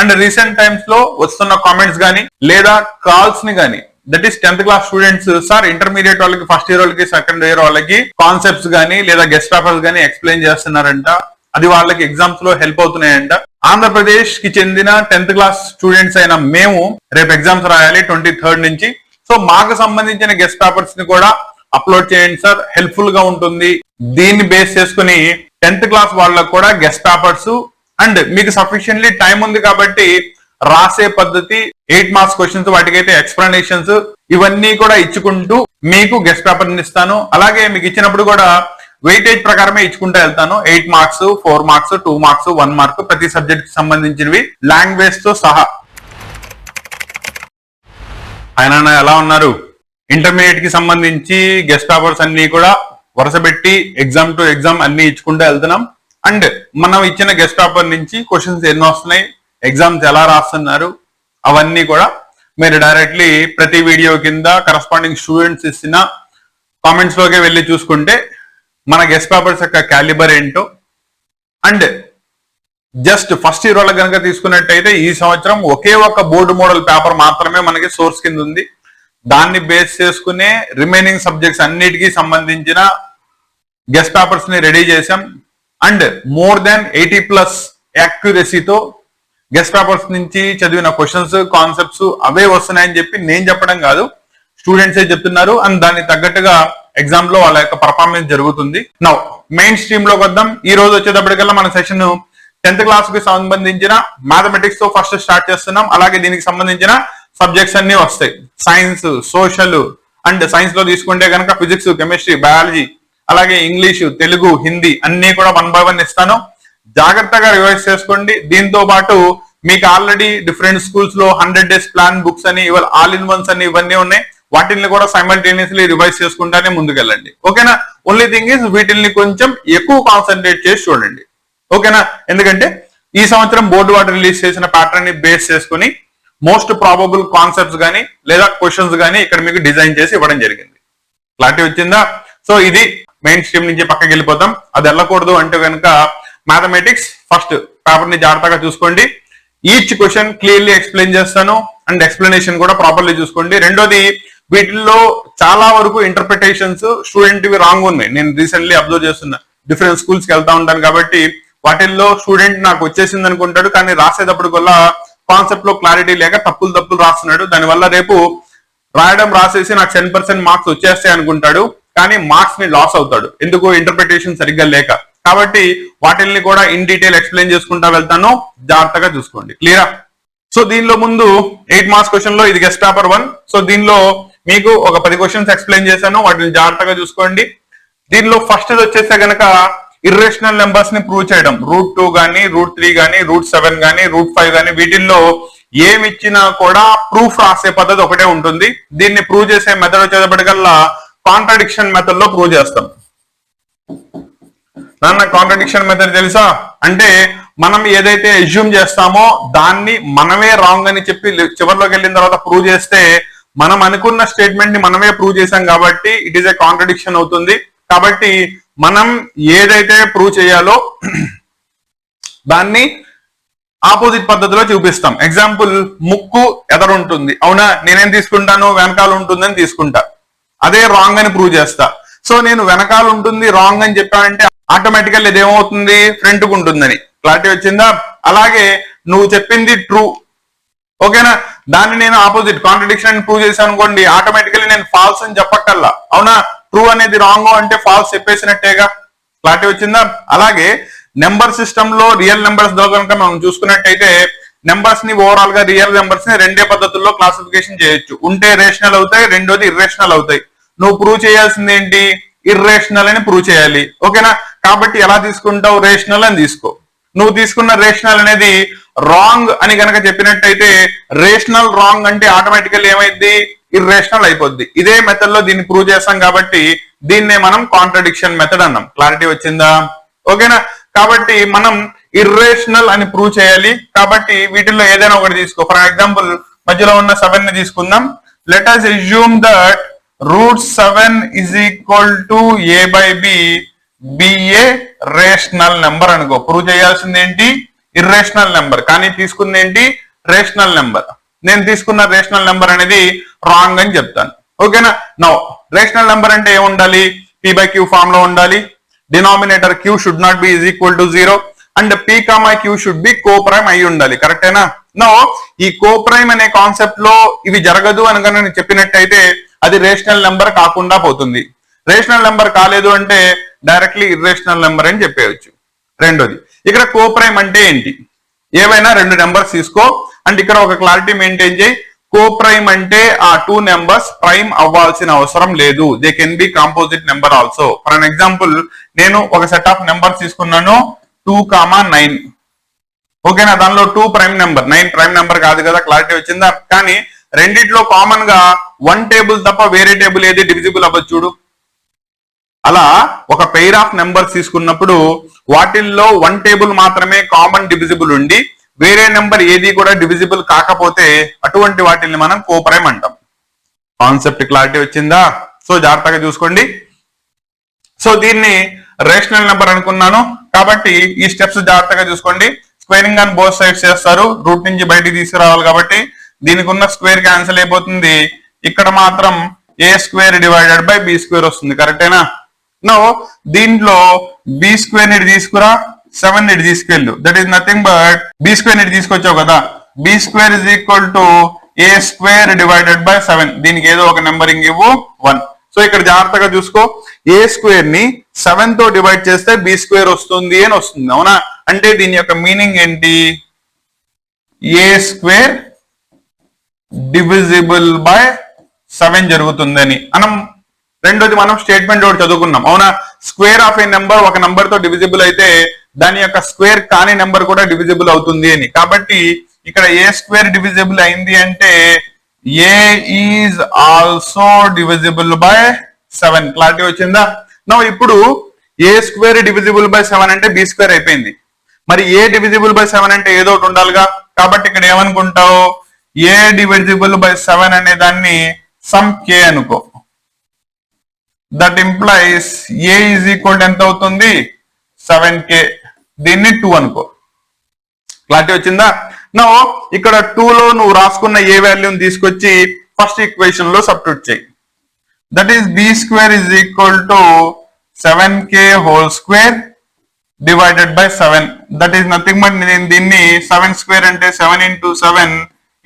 And recent times లో వస్తున్న comments గానీ లేదా కాల్స్ ని గానీ, that is 10th class students sir intermediate వాళ్ళకి, ఫస్ట్ ఇయర్ వాళ్ళకి, సెకండ్ ఇయర్ వాళ్ళకి కాన్సెప్ట్స్ గానీ లేదా గెస్ట్ పేపర్స్ గానీ ఎక్స్ప్లెయిన్ చేస్తున్నారంట. అది వాళ్ళకి ఎగ్జామ్స్ లో హెల్ప్ అవుతున్నాయంట. ఆంధ్రప్రదేశ్ కి చెందిన 10th క్లాస్ స్టూడెంట్స్ అయిన మేము రేపు ఎగ్జామ్స్ రాయాలి 23rd నుంచి. సో మాకు సంబంధించిన గెస్ట్ పేపర్స్ ని కూడా అప్లోడ్ చేయండి సార్, హెల్ప్ఫుల్ గా ఉంటుంది. దీన్ని బేస్ చేసుకుని 10th క్లాస్ వాళ్ళకు కూడా గెస్ట్ పేపర్స్ అండ్ మీకు సఫిషియెంట్లీ టైం ఉంది కాబట్టి రాసే పద్ధతి, 8 మార్క్స్ క్వశ్చన్స్, వాటికైతే ఎక్స్ప్లెనేషన్స్ ఇవన్నీ కూడా ఇచ్చుకుంటూ మీకు గెస్ట్ పేపర్ ఇస్తాను. అలాగే మీకు ఇచ్చినప్పుడు కూడా వెయిటేజ్ ప్రకారమే ఇచ్చుకుంటూ వెళ్తాను. 8 మార్క్స్, 4 మార్క్స్, 2 మార్క్స్, 1 మార్క్ ప్రతి సబ్జెక్ట్ కి సంబంధించినవి లాంగ్వేజ్ తో సహా. ఆయన ఎలా ఉన్నారు? ఇంటర్మీడియట్ కి సంబంధించి గెస్ట్ పేపర్స్ అన్ని కూడా వరుస పెట్టి ఎగ్జామ్ టు ఎగ్జామ్ అన్ని ఇచ్చుకుంటూ వెళ్తున్నాం. అండ్ మనం ఇచ్చిన గెస్ట్ పేపర్ నుంచి క్వశ్చన్స్ ఎన్ని వస్తున్నాయి, ఎగ్జామ్స్ ఎలా రాస్తున్నారు, అవన్నీ కూడా మీరు డైరెక్ట్లీ ప్రతి వీడియో కింద కరస్పాండింగ్ స్టూడెంట్స్ ఇచ్చిన కామెంట్స్ లోకి వెళ్ళి చూసుకుంటే మన గెస్ట్ పేపర్స్ యొక్క క్యాలిబర్ ఏంటో. అండ్ జస్ట్ ఫస్ట్ ఇయర్ వాళ్ళకి కనుక తీసుకున్నట్టయితే ఈ సంవత్సరం ఒకే ఒక బోర్డు మోడల్ పేపర్ మాత్రమే మనకి సోర్స్ కింద ఉంది. దాన్ని బేస్ చేసుకునే రిమైనింగ్ సబ్జెక్ట్స్ అన్నిటికీ సంబంధించిన గెస్ట్ పేపర్స్ ని రెడీ చేశాం. అండ్ మోర్ దాన్ 80+ యాక్యురసీతో గెస్ట్ పేపర్స్ నుంచి చదివిన క్వశ్చన్స్, కాన్సెప్ట్స్ అవే వస్తున్నాయని చెప్పి నేను చెప్పడం కాదు, స్టూడెంట్సే చెప్తున్నారు. అండ్ దానికి తగ్గట్టుగా ఎగ్జామ్ లో వాళ్ళ యొక్క పర్ఫార్మెన్స్ జరుగుతుంది. నౌ మెయిన్ స్ట్రీమ్ లోకి వద్దాం. ఈ రోజు వచ్చేటప్పటికల్లా మన సెషన్ 10th క్లాస్ కి సంబంధించిన మ్యాథమెటిక్స్ తో ఫస్ట్ స్టార్ట్ చేస్తున్నాం. అలాగే దీనికి సంబంధించిన సబ్జెక్ట్స్ అన్ని వస్తాయి. సైన్స్, సోషల్ అండ్ సైన్స్ లో తీసుకుంటే కనుక ఫిజిక్స్, కెమిస్ట్రీ, బయాలజీ, అలాగే ఇంగ్లీషు, తెలుగు, హిందీ అన్ని కూడా 1 by 1 ఇస్తాను. జాగ్రత్తగా రివైజ్ చేసుకోండి. దీంతో పాటు మీకు ఆల్రెడీ డిఫరెంట్ స్కూల్స్ లో 100 days ప్లాన్ బుక్స్ అని, ఇవాళ ఆల్ ఇన్ వన్స్ అని ఇవన్నీ ఉన్నాయి. వాటిని కూడా సైమల్టేనియస్లీ రివైజ్ చేసుకుంటానే ముందుకెళ్ళండి. ఓకేనా? ఓన్లీ థింగ్ ఇస్ వీటిని కొంచెం ఎక్కువ కాన్సన్ట్రేట్ చేసి చూడండి. ఓకేనా? ఎందుకంటే ఈ సంవత్సరం బోర్డు వాడు రిలీజ్ చేసిన ప్యాటర్న్ ని బేస్ చేసుకుని మోస్ట్ ప్రాబబుల్ కాన్సెప్ట్స్ గానీ లేదా క్వశ్చన్స్ గానీ ఇక్కడ మీకు డిజైన్ చేసి ఇవ్వడం జరిగింది. క్లారిటీ వచ్చిందా? సో ఇది మెయిన్ స్ట్రీమ్ నుంచి పక్కకి వెళ్ళిపోతాం. అది వెళ్ళకూడదు అంటే కనుక మ్యాథమెటిక్స్ ఫస్ట్ పేపర్ ని జాగ్రత్తగా చూసుకోండి. ఈచ్ క్వశ్చన్ క్లియర్లీ ఎక్స్ప్లెయిన్ చేస్తాను అండ్ ఎక్స్ప్లెనేషన్ కూడా ప్రాపర్లీ చూసుకోండి. రెండోది, వీటిల్లో చాలా వరకు ఇంటర్ప్రిటేషన్స్ స్టూడెంట్ వి రాంగ్ ఉన్నాయి. నేను రీసెంట్లీ అబ్జర్వ్ చేస్తున్నా, డిఫరెంట్ స్కూల్స్ కి వెళ్తా ఉంటాను కాబట్టి వాటిల్లో స్టూడెంట్ నాకు వచ్చేసింది అనుకుంటాడు, కానీ రాసేటప్పుడు వల్ల కాన్సెప్ట్ లో క్లారిటీ లేక తప్పులు రాస్తున్నాడు. దానివల్ల రేపు రాసేసి నాకు 10% మార్క్స్ వచ్చేస్తాయి అనుకుంటాడు, కానీ మార్క్స్ ని లాస్ అవుతాడు. ఎందుకు? ఇంటర్ప్రిటేషన్ సరిగ్గా లేక. కాబట్టి వాటిల్ని కూడా ఇన్ డీటెయిల్ ఎక్స్ప్లెయిన్ చేసుకుంటా వెళ్తాను, జాగ్రత్తగా చూసుకోండి. క్లియరా? సో దీనిలో ముందు 8 మార్క్స్ క్వశ్చన్ లో ఇది గెస్ట్ పేపర్ 1. సో దీనిలో మీకు ఒక 10 క్వశ్చన్స్ ఎక్స్ప్లెయిన్ చేశాను, వాటిని జాగ్రత్తగా చూసుకోండి. దీనిలో ఫస్ట్ వచ్చేస్తే గనక ఇర్రేషనల్ నెంబర్స్ ని ప్రూవ్ చేయడం. √2 గానీ, √3 గానీ, √7 గానీ, √5 గానీ వీటిల్లో ఏమి ఇచ్చినా కూడా ప్రూఫ్ రాసే పద్ధతి ఒకటే ఉంటుంది. దీన్ని ప్రూవ్ చేసే మెథడ్ వచ్చేటప్పటికల్లా కాంట్రాడిక్షన్ మెథడ్ లో ప్రూవ్ చేస్తాం. నాన్న కాంట్రాడిక్షన్ మెథడ్ తెలుసా? అంటే మనం ఏదైతే అజ్యూమ్ చేస్తామో దాన్ని మనమే రాంగ్ అని చెప్పి చివరిలోకి వెళ్ళిన తర్వాత ప్రూవ్ చేస్తే మనం అనుకున్న స్టేట్మెంట్ ని మనమే ప్రూవ్ చేశాం కాబట్టి ఇట్ ఈస్ ఏ కాంట్రాడిక్షన్ అవుతుంది. కాబట్టి మనం ఏదైతే ప్రూవ్ చేయాలో దాన్ని ఆపోజిట్ పద్ధతిలో చూపిస్తాం. ఎగ్జాంపుల్, ముక్కు ఎదరుంటుంది, అవునా? నేనేం తీసుకుంటాను? వెనకాల ఉంటుందని తీసుకుంటా. అదే రాంగ్ అని ప్రూవ్ చేస్తా. సో నేను వెనకాల ఉంటుంది రాంగ్ అని చెప్పానంటే ఆటోమేటికల్ ఇదేమవుతుంది? ఫ్రంట్ కు ఉంటుందని. క్లారిటీ వచ్చిందా? అలాగే నువ్వు చెప్పింది ట్రూ, ఓకేనా? దాన్ని నేను ఆపోజిట్ కాంట్రడిక్షన్ ప్రూవ్ చేశాను అనుకోండి, ఆటోమేటికల్లీ నేను ఫాల్స్ అని చెప్పక్కల్లా, అవునా? ట్రూ అనేది రాంగ్ అంటే ఫాల్స్ చెప్పేసినట్టేగా. క్లారిటీ వచ్చిందా? అలాగే నెంబర్ సిస్టమ్ లో రియల్ నెంబర్స్ లో కనుక మనం చూసుకున్నట్టయితే నెంబర్స్ ని ఓవరాల్ గా రియల్ నెంబర్స్ ని 2 పద్ధతుల్లో క్లాసిఫికేషన్ చేయొచ్చు. ఉంటే రేషనల్ అవుతాయి, రెండోది ఇర్రేషనల్ అవుతాయి. నువ్వు ప్రూవ్ చేయాల్సింది ఏంటి? ఇర్రేషనల్ అని ప్రూవ్ చేయాలి, ఓకేనా? కాబట్టి ఎలా తీసుకుంటావు? రేషనల్ అని తీసుకో. నువ్వు తీసుకున్న రేషనల్ అనేది రాంగ్ అని కనుక చెప్పినట్టయితే రేషనల్ రాంగ్ అంటే ఆటోమేటికల్ ఏమైంది? ఇర్రేషనల్ అయిపోద్ది. ఇదే మెథడ్ లో దీన్ని ప్రూవ్ చేస్తాం కాబట్టి దీన్నే మనం కాంట్రడిక్షన్ మెథడ్ అన్నాం. క్లారిటీ వచ్చిందా? ఓకేనా? కాబట్టి మనం ఇర్రేషనల్ అని ప్రూవ్ చేయాలి. కాబట్టి వీటిల్లో ఏదైనా ఒకటి తీసుకో. ఫర్ ఎగ్జాంపుల్ మధ్యలో ఉన్న 7 ని తీసుకుందాం. Let us assume that √7 is equal to a/b, be a rational number అనుకో. ప్రూవ్ చేయాల్సింది ఏంటి? ఇర్రేషనల్ నెంబర్, కానీ తీసుకుంది ఏంటి రేషనల్ నెంబర్. నేను తీసుకున్న రేషనల్ నెంబర్ అనేది రాంగ్ అని చెప్తాను. ఓకేనా? నౌ రేషనల్ నెంబర్ అంటే ఏముండాలి? p/q ఫామ్ లో ఉండాలి. Denominator q should not be is equal to 0 and p, q should be coprime అయి ఉండాలి. కరెక్టేనా? నో ఈ కోప్రైమ్ అనే కాన్సెప్ట్ లో ఇవి జరగదు అని కనుక చెప్పినట్టయితే అది రేషనల్ నెంబర్ కాకుండా పోతుంది. రేషనల్ నెంబర్ కాలేదు అంటే డైరెక్ట్లీ ఇర్రేషనల్ నెంబర్ అని చెప్పేయచ్చు. రెండోది, ఇక్కడ కోప్రైమ్ అంటే ఏంటి? ఏవైనా రెండు నెంబర్స్ తీసుకో అండ్ ఇక్కడ ఒక క్లారిటీ మెయింటైన్ చేయి. కోప్రైమ్ అంటే ఆ టూ నెంబర్స్ ప్రైమ్ అవ్వాల్సిన అవసరం లేదు. They can be composite number also. For an example, నేను ఒక సెట్ ఆఫ్ నెంబర్స్ తీసుకున్నాను 2, 9. ఓకేనా? దానిలో 2 ప్రైమ్ నెంబర్, 9 ప్రైమ్ నెంబర్ కాదు కదా. క్లారిటీ వచ్చిందా? కానీ రెండిట్లో కామన్ గా 1 టేబుల్ తప్ప వేరే టేబుల్ ఏది డివిజిబుల్ అవ్వదు చూడు. అలా ఒక పెయిర్ ఆఫ్ నెంబర్స్ తీసుకున్నప్పుడు వాటిల్లో 1 టేబుల్ మాత్రమే కామన్ డివిజిబుల్ ఉండి వేరే నెంబర్ ఏది కూడా డివిజిబుల్ కాకపోతే అటువంటి వాటిని మనం కోప్రైమ్ అంటాం. కాన్సెప్ట్ క్లారిటీ వచ్చిందా? సో జాగ్రత్తగా చూసుకోండి. సో దీన్ని రేషనల్ నెంబర్ అనుకున్నాను కాబట్టి ఈ స్టెప్స్ జాగ్రత్తగా చూసుకోండి. స్క్వేరింగ్ ఆన్ బోత్ సైడ్స్ చేస్తారు, రూట్ నుంచి బయటికి తీసుకురావాలి కాబట్టి దీనికి ఉన్న స్క్వేర్ క్యాన్సిల్ అయిపోతుంది. ఇక్కడ మాత్రం a square divided by b square వస్తుంది. కరెక్టేనా? నో దీంట్లో b స్క్వేర్ ని తీసుకురా, 7 ని తీసుకెళ్ళు. That is nothing but b square ని తీసుకొచ్చావు కదా, b square is equal to a square divided by 7. దీనికి ఏదో ఒక నెంబరింగ్ ఇవ్వు 1. సో ఇక్కడ జాగ్రత్తగా చూసుకో, a స్క్వేర్ ని 7 తో డివైడ్ చేస్తే b స్క్వేర్ వస్తుంది అని వస్తుంది. అవునా? అంటే దీని యొక్క మీనింగ్ ఏంటి? a స్క్వేర్ డివిజిబుల్ బై 7 జరుగుతుందని మనం. రెండోది, మనం స్టేట్మెంట్ ఒకటి చదువుకున్నాం. అవునా? స్క్వేర్ ఆఫ్ ఏ నెంబర్ ఒక నెంబర్ తో డివిజిబుల్ అయితే దాని యొక్క స్క్వేర్ కాని నెంబర్ కూడా డివిజిబుల్ అవుతుంది అని. కాబట్టి ఇక్కడ ఏ స్క్వేర్ డివిజిబుల్ అయింది అంటే a is also divisible by 7. Clarity వచ్చిందా? నో ఇప్పుడు ఏ స్క్వేర్ డివిజిబుల్ బై 7 అంటే బి స్క్వేర్ అయిపోయింది. మరి ఏ డివిజిబుల్ బై 7 అంటే ఏదో ఒకటి ఉండాలిగా. కాబట్టి ఇక్కడ ఏమనుకుంటావు? ఏ డివిజిబుల్ బై 7 అనే దాన్ని సమ్ కే అనుకో. That implies A is equal ఎంత అవుతుంది? 7k. దీన్ని 2 అనుకో. క్లారిటీ వచ్చిందా? నో ఇక్కడ 2 లో నువ్వు రాసుకున్న ఏ వాల్యూని తీసుకొచ్చి ఫస్ట్ ఈక్వేషన్ లో సబ్స్టిట్యూట్ చేయి. That is b square is equal to 7k whole square divided by 7. That is nothing but నేను దీన్ని 7 స్క్వేర్ అంటే 7 into 7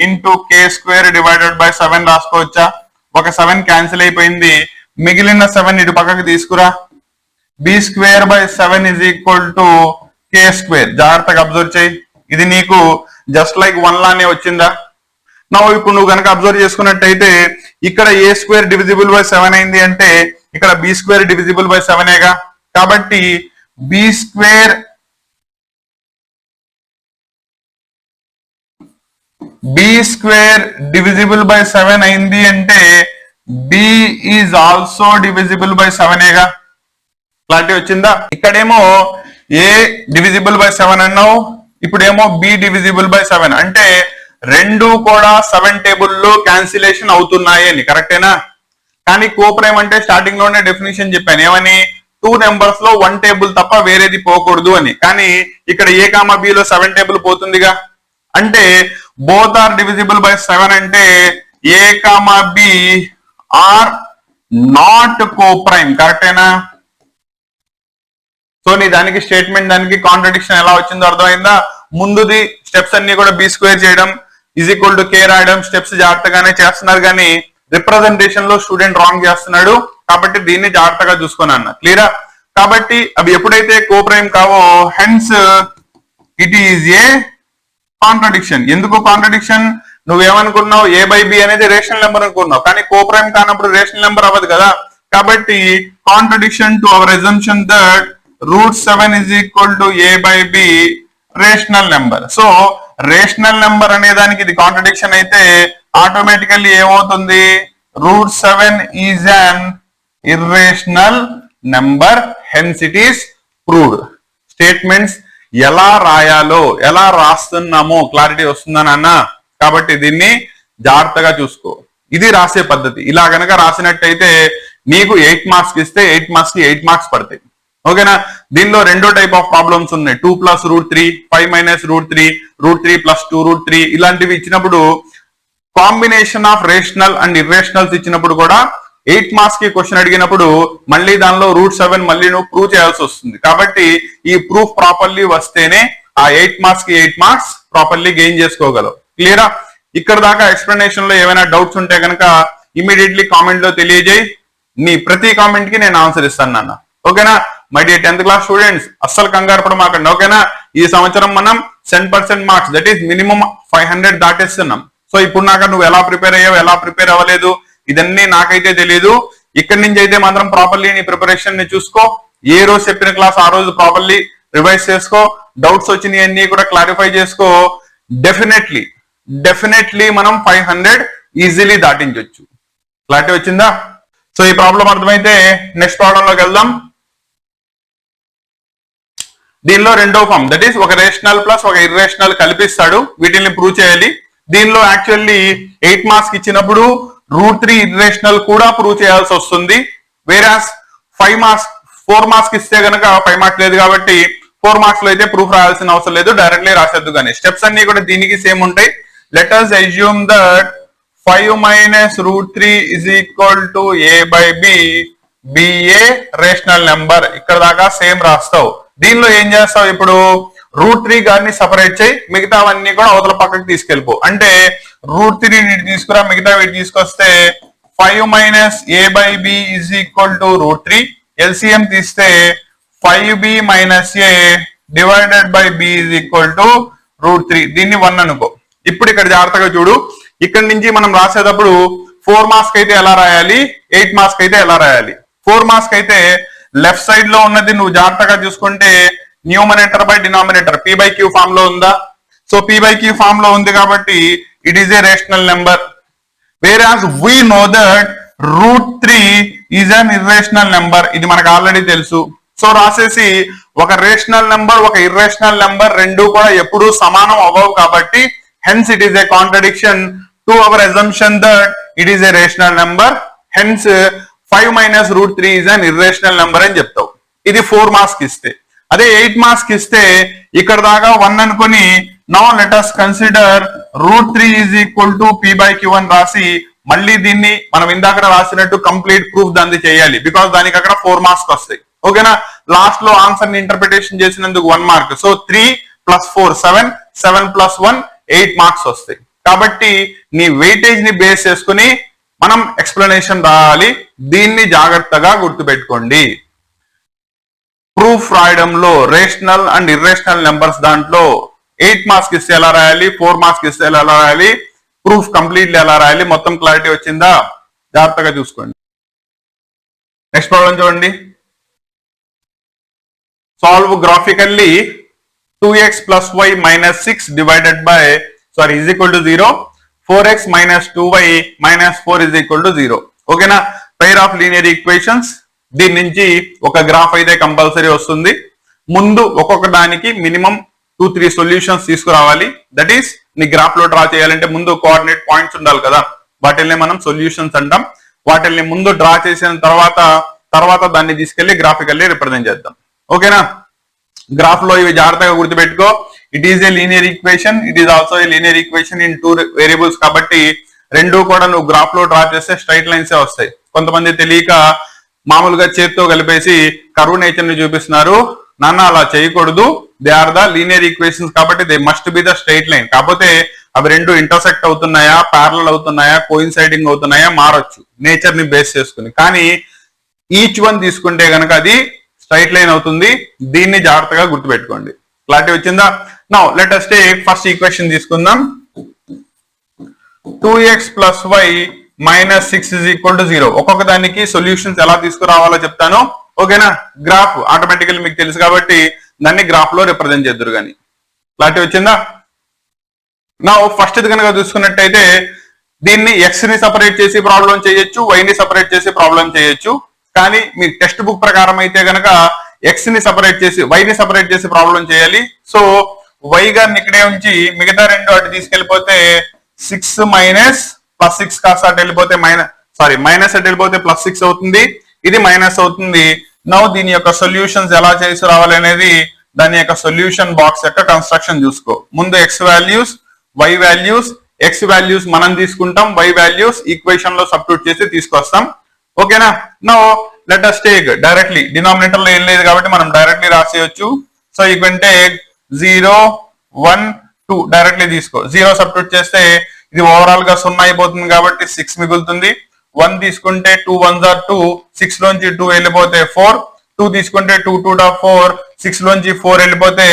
into k square divided by 7 రాసుకోవచ్చా? ఒక 7 క్యాన్సిల్ అయిపోయింది, మిగిలిన 7 ఇటు పక్కకి తీసుకురా. b square by 7 is equal to k square. జాగ్రత్తగా అబ్జర్వ్ చేయి. ఇది నీకు జస్ట్ లైక్ 1 లానే వచ్చిందా? నా ఇప్పుడు నువ్వు కనుక అబ్జర్వ్ చేసుకున్నట్టయితే ఇక్కడ ఏ స్క్వేర్ డివిజిబుల్ బై 7 అయింది అంటే ఇక్కడ b స్క్వేర్ డివిజిబుల్ బై 7ఏగా. కాబట్టి b స్క్వేర్ డివిజిబుల్ బై 7 అయింది అంటే b is also divisible by 7ఏగా. క్లారిటీ వచ్చిందా? ఇక్కడేమో ఏ డివిజిబుల్ బై 7 అన్నావు, ఇప్పుడేమో b డివిజిబుల్ బై 7 అంటే రెండు కూడా 7 టేబుల్లో క్యాన్సిలేషన్ అవుతున్నాయి అని. కరెక్టేనా? కానీ కోప్రైమ్ అంటే స్టార్టింగ్ లోనే డెఫినేషన్ చెప్పాను ఏమని? 2 నెంబర్స్ లో 1 టేబుల్ తప్ప వేరేది పోకూడదు అని. కానీ ఇక్కడ a కామా b లో 7 టేబుల్ పోతుందిగా. అంటే బోత్ ఆర్ డివిజిబుల్ బై 7 అంటే a comma b are not coprime. కరెక్టేనా? సో నీ దానికి స్టేట్మెంట్ దానికి కాంట్రడిక్షన్ ఎలా వచ్చిందో అర్థమైందా? ముందుది స్టెప్స్ అన్ని కూడా b స్క్వేర్ చేయడం ఈజ్ ఈక్వల్ టు k రాయడం స్టెప్స్ జాగ్రత్తగానే చేస్తున్నారు, కానీ రిప్రజెంటేషన్ లో స్టూడెంట్ రాంగ్ చేస్తున్నాడు. కాబట్టి దీన్ని జాగ్రత్తగా చూసుకొని అన్న. క్లియరా? కాబట్టి అవి ఎప్పుడైతే కోప్రైమ్ కావో hence it is a contradiction. ఎందుకు కాంట్రడిక్షన్? నువ్వేమనుకున్నావు? a బై b అనేది రేషనల్ నెంబర్ అనుకున్నావు, కానీ కోప్రైమ్ కానప్పుడు రేషనల్ నెంబర్ అవ్వదు కదా. కాబట్టి contradiction to our assumption that √7 is equal to a by b rational number. So rational number అనే దానికి ఇది కాంట్రడిక్షన్ అయితే ఆటోమేటికల్లీ ఏమవుతుంది? √7 is an irrational number, hence it is proved. Statements ఎలా రాయాలో ఎలా రాస్తున్నామో క్లారిటీ వస్తుందని అన్న. కాబట్టి దీన్ని జాగ్రత్తగా చూసుకో. ఇది రాసే పద్ధతి. ఇలా గనక రాసినట్టయితే నీకు 8 మార్క్స్ ఇస్తే 8 మార్క్స్ కి 8 మార్క్స్ పడతాయి. ఓకేనా. దీనిలో రెండో టైప్ ఆఫ్ ప్రాబ్లమ్స్ ఉన్నాయి. 2 + √3, 5 - √3, √3 + 2 √3 ఇలాంటివి ఇచ్చినప్పుడు కాంబినేషన్ ఆఫ్ రేషనల్ అండ్ ఇర్రేషనల్స్ ఇచ్చినప్పుడు కూడా 8 మార్క్స్ కి క్వశ్చన్ అడిగినప్పుడు మళ్ళీ దానిలో √7 మళ్ళీ నువ్వు ప్రూవ్ చేయాల్సి వస్తుంది. కాబట్టి ఈ ప్రూఫ్ ప్రాపర్లీ వస్తేనే ఆ 8 మార్క్స్ కి 8 మార్క్స్ ప్రాపర్లీ గెయిన్ చేసుకోగలవు. క్లియరా? ఇక్కడ దాకా ఎక్స్ప్లెనేషన్ లో ఏమైనా డౌట్స్ ఉంటే కనుక ఇమీడియట్లీ కామెంట్ లో తెలియజేయి. నీ ప్రతి కామెంట్ కి నేను ఆన్సర్ ఇస్తాను నాన్న. ఓకేనా? My dear 10th class students, అస్సలు కంగారు పడమాకండి. ఓకేనా? ఈ సంవత్సరం మనం 10% మార్క్స్, దట్ ఈస్ మినిమం 500 దాటేస్తున్నాం. సో ఇప్పుడు నాకు నువ్వు ఎలా ప్రిపేర్ అయ్యావు, ఎలా ప్రిపేర్ అవ్వలేదు, ఇదన్నీ నాకైతే తెలియదు. ఇక్కడి నుంచి అయితే మాత్రం ప్రాపర్లీ నీ ప్రిపరేషన్ ని చూసుకో. ఏ రోజు చెప్పిన క్లాస్ ఆ రోజు ప్రాపర్లీ రివైజ్ చేసుకో. డౌట్స్ వచ్చినాయి అన్ని కూడా క్లారిఫై చేసుకో. డెఫినెట్లీ మనం 500 ఈజీలీ దాటించవచ్చు. క్లారిటీ వచ్చిందా? సో ఈ ప్రాబ్లం అర్థమైతే నెక్స్ట్ ప్రాబ్లం లోకి వెళ్దాం. దీనిలో రెండో ఫామ్, దట్ ఈస్ ఒక రేషనల్ ప్లస్ ఒక ఇర్రేషనల్ కల్పిస్తాడు. వీటిని ప్రూవ్ చేయాలి. దీనిలో యాక్చువల్లీ 8 మార్క్స్ ఇచ్చినప్పుడు √3 ఇర్రేషనల్ కూడా ప్రూవ్ చేయాల్సి వస్తుంది. వేరాస్ 4 మార్క్స్ ఇస్తే కనుక 5 మార్క్స్ లేదు కాబట్టి 4 మార్క్స్ లో అయితే ప్రూఫ్ రాయాల్సిన అవసరం లేదు, డైరెక్ట్లీ రాసేద్దు. కానీ స్టెప్స్ అన్ని కూడా దీనికి సేమ్ ఉంటాయి. Let us assume that 5 - √3 = a/b, b a rational number. ఇక్కడ దాకా సేమ్ రాస్తావు. దీనిలో ఏం చేస్తావు, ఇప్పుడు √3 గారిని సపరేట్ చేయి, మిగతావన్నీ కూడా అవతల పక్కకి తీసుకెళ్ళిపో. అంటే √3 ని తీసుకురా, మిగతా వీటి తీసుకొస్తే 5 - a/b = √3. LCM తీస్తే 5b - a divided by b √3. దీన్ని 1 అనుకో. ఇప్పుడు ఇక్కడ జాగ్రత్తగా చూడు. ఇక్కడ నుంచి మనం రాసేటప్పుడు 4 మార్క్స్ అయితే ఎలా రాయాలి, 8 మార్క్స్ అయితే ఎలా రాయాలి. 4 మార్క్స్ అయితే లెఫ్ట్ సైడ్ లో ఉన్నది నువ్వు జాగ్రత్తగా చూసుకుంటే numerator by denominator p/q form లో ఉందా? సో p/q ఫామ్ లో ఉంది కాబట్టి it is a rational number. వేరాస్ we know that √3 is an irrational number. ఇది మనకు ఆల్రెడీ తెలుసు. సో రాసేసి ఒక రేషనల్ నెంబర్ ఒక ఇర్రేషనల్ నెంబర్ రెండు కూడా ఎప్పుడూ సమానం అవ్వవు కాబట్టి hence it is a contradiction to our assumption that it is a rational number. Hence 5 - √3 is an irrational number అని చెప్తావు. ఇది 4 మార్క్స్ కి ఇస్తే. అదే 8 మార్క్స్ కి ఇస్తే ఇక్కడ దాకా 1 అనుకొని now let us consider √3 = p/q అని రాసి మళ్ళీ దీన్ని మనం ఇందాక రాసినట్టు కంప్లీట్ ప్రూఫ్ దాన్ని చేయాలి. బికాస్ దానికి అక్కడ 4 మార్క్స్ వస్తాయి. ఓకేనా? లాస్ట్ లో ఆన్సర్ ని ఇంటర్ప్రిటేషన్ చేసినందుకు 1 మార్క్. సో 3 + 4 7, 7 + 1 8 మార్క్స్ వస్తాయి. కాబట్టి నీ వెయిటేజ్ ని బేస్ చేసుకుని మనం ఎక్స్ప్లెనేషన్ రాయాలి. దీన్ని జాగ్రత్తగా గుర్తుపెట్టుకోండి. ప్రూఫ్ రాయడంలో రేషనల్ అండ్ ఇర్రేషనల్ నెంబర్స్ దాంట్లో 8 మార్క్స్ ఇస్తే ఎలా రాయాలి, 4 మార్క్స్ ఇస్తే ఎలా రాయాలి, ప్రూఫ్ కంప్లీట్లీ ఎలా రాయాలి, మొత్తం క్లారిటీ వచ్చిందా? జాగ్రత్తగా చూసుకోండి. నెక్స్ట్ ప్రాబ్లం చూడండి. Solve graphically 2x + y - 6 divided by is equal to 0. 4x - 2y - 4 is equal to 0. ఓకేనా? Pair of linear equations. దీని నుంచి ఒక గ్రాఫ్ అయితే కంపల్సరీ వస్తుంది. ముందు ఒక్కొక్క దానికి మినిమం 2-3 సొల్యూషన్స్ తీసుకురావాలి. దట్ ఈస్ నీ గ్రాఫ్ లో డ్రా చేయాలంటే ముందు కోఆర్డినేట్ పాయింట్స్ ఉండాలి కదా, వాటిల్ని మనం సొల్యూషన్స్ అంటాం. వాటిల్ని ముందు డ్రా చేసిన తర్వాత దాన్ని తీసుకెళ్లి గ్రాఫికల్లీ రిప్రజెంట్ చేద్దాం. ఓకేనా? గ్రాఫ్ లో ఇవి జాగ్రత్తగా గుర్తుపెట్టుకో. It is a linear equation, it is also a linear equation in 2 variables కాబట్టి రెండు కూడా నువ్వు గ్రాఫ్ లో డ్రా చేస్తే స్ట్రైట్ లైన్స్ వస్తాయి. కొంతమంది తెలియక మామూలుగా చేత్తో కలిపేసి కర్వ్ నేచర్ ని చూపిస్తున్నారు. నాన్న అలా చేయకూడదు. They are the linear equations కాబట్టి they must be the straight line. కాకపోతే అవి రెండు ఇంటర్సెక్ట్ అవుతున్నాయా, ప్యారలల్ అవుతున్నాయా, కోయిన్సైడింగ్ అవుతున్నాయా మారొచ్చు నేచర్ ని బేస్ చేసుకుని. కానీ ఈచ్ వన్ తీసుకుంటే కనుక అది స్ట్రైట్ లైన్ అవుతుంది. దీన్ని జాగ్రత్తగా గుర్తుపెట్టుకోండి. క్లారిటీ వచ్చిందా? Now let us take first equation తీసుకుందాం. 2x + y - 6 is equal to 0. ఒక్కొక్క దానికి సొల్యూషన్స్ ఎలా తీసుకురావాలో చెప్తాను. ఓకేనా? గ్రాఫ్ ఆటోమేటికల్లీ మీకు తెలుసు కాబట్టి దాన్ని గ్రాఫ్ లో రిప్రజెంట్ చేద్దరు. కానీ క్లారిటీ వచ్చిందా? నా ఫస్ట్ ఇది కనుక చూసుకున్నట్టయితే దీన్ని x ని సపరేట్ చేసి ప్రాబ్లం చేయొచ్చు, y ని సపరేట్ చేసి ప్రాబ్లం చేయొచ్చు. కానీ మీ టెక్స్ట్ బుక్ ప్రకారం అయితే కనుక x ని సపరేట్ చేసి y ని సపరేట్ చేసి ప్రాబ్లం చేయాలి. సో y గారిని ఇక్కడే ఉంచి మిగతా రెండు అటు తీసుకెళ్లిపోతే 6 - +6 కాస్త అటు వెళ్ళిపోతే మైనస్ అటు వెళ్ళిపోతే +6 అవుతుంది. ఇది మైనస్ అవుతుంది. నౌ దీని యొక్క సొల్యూషన్స్ ఎలా చేసి రావాలి అనేది దాని యొక్క సొల్యూషన్ బాక్స్ యొక్క కన్స్ట్రక్షన్ చూసుకో. ముందు x values, y values, x values మనం తీసుకుంటాం, వై వాల్యూస్ ఈక్వేషన్ లో సబ్స్టిట్యూట్ చేసి తీసుకొస్తాం. ఓకేనా? Now let us take directly, denominator లో ఏం లేదు కాబట్టి మనం డైరెక్ట్లీ రాసేయచ్చు. So you can take 0, 1, 2 directly తీసుకో. 0 సబ్స్టిట్యూట్ చేస్తే ఇది ఓవరాల్ గా 0 అయిపోతుంది కాబట్టి 6 మిగులుతుంది. 1 తీసుకుంటే 2 1s are 2, 6 లోంచి 2 వెళ్ళిపోతే 4, 2 తీసుకుంటే 2 2 4, 6 లోంచి 4 వెళ్ళిపోతే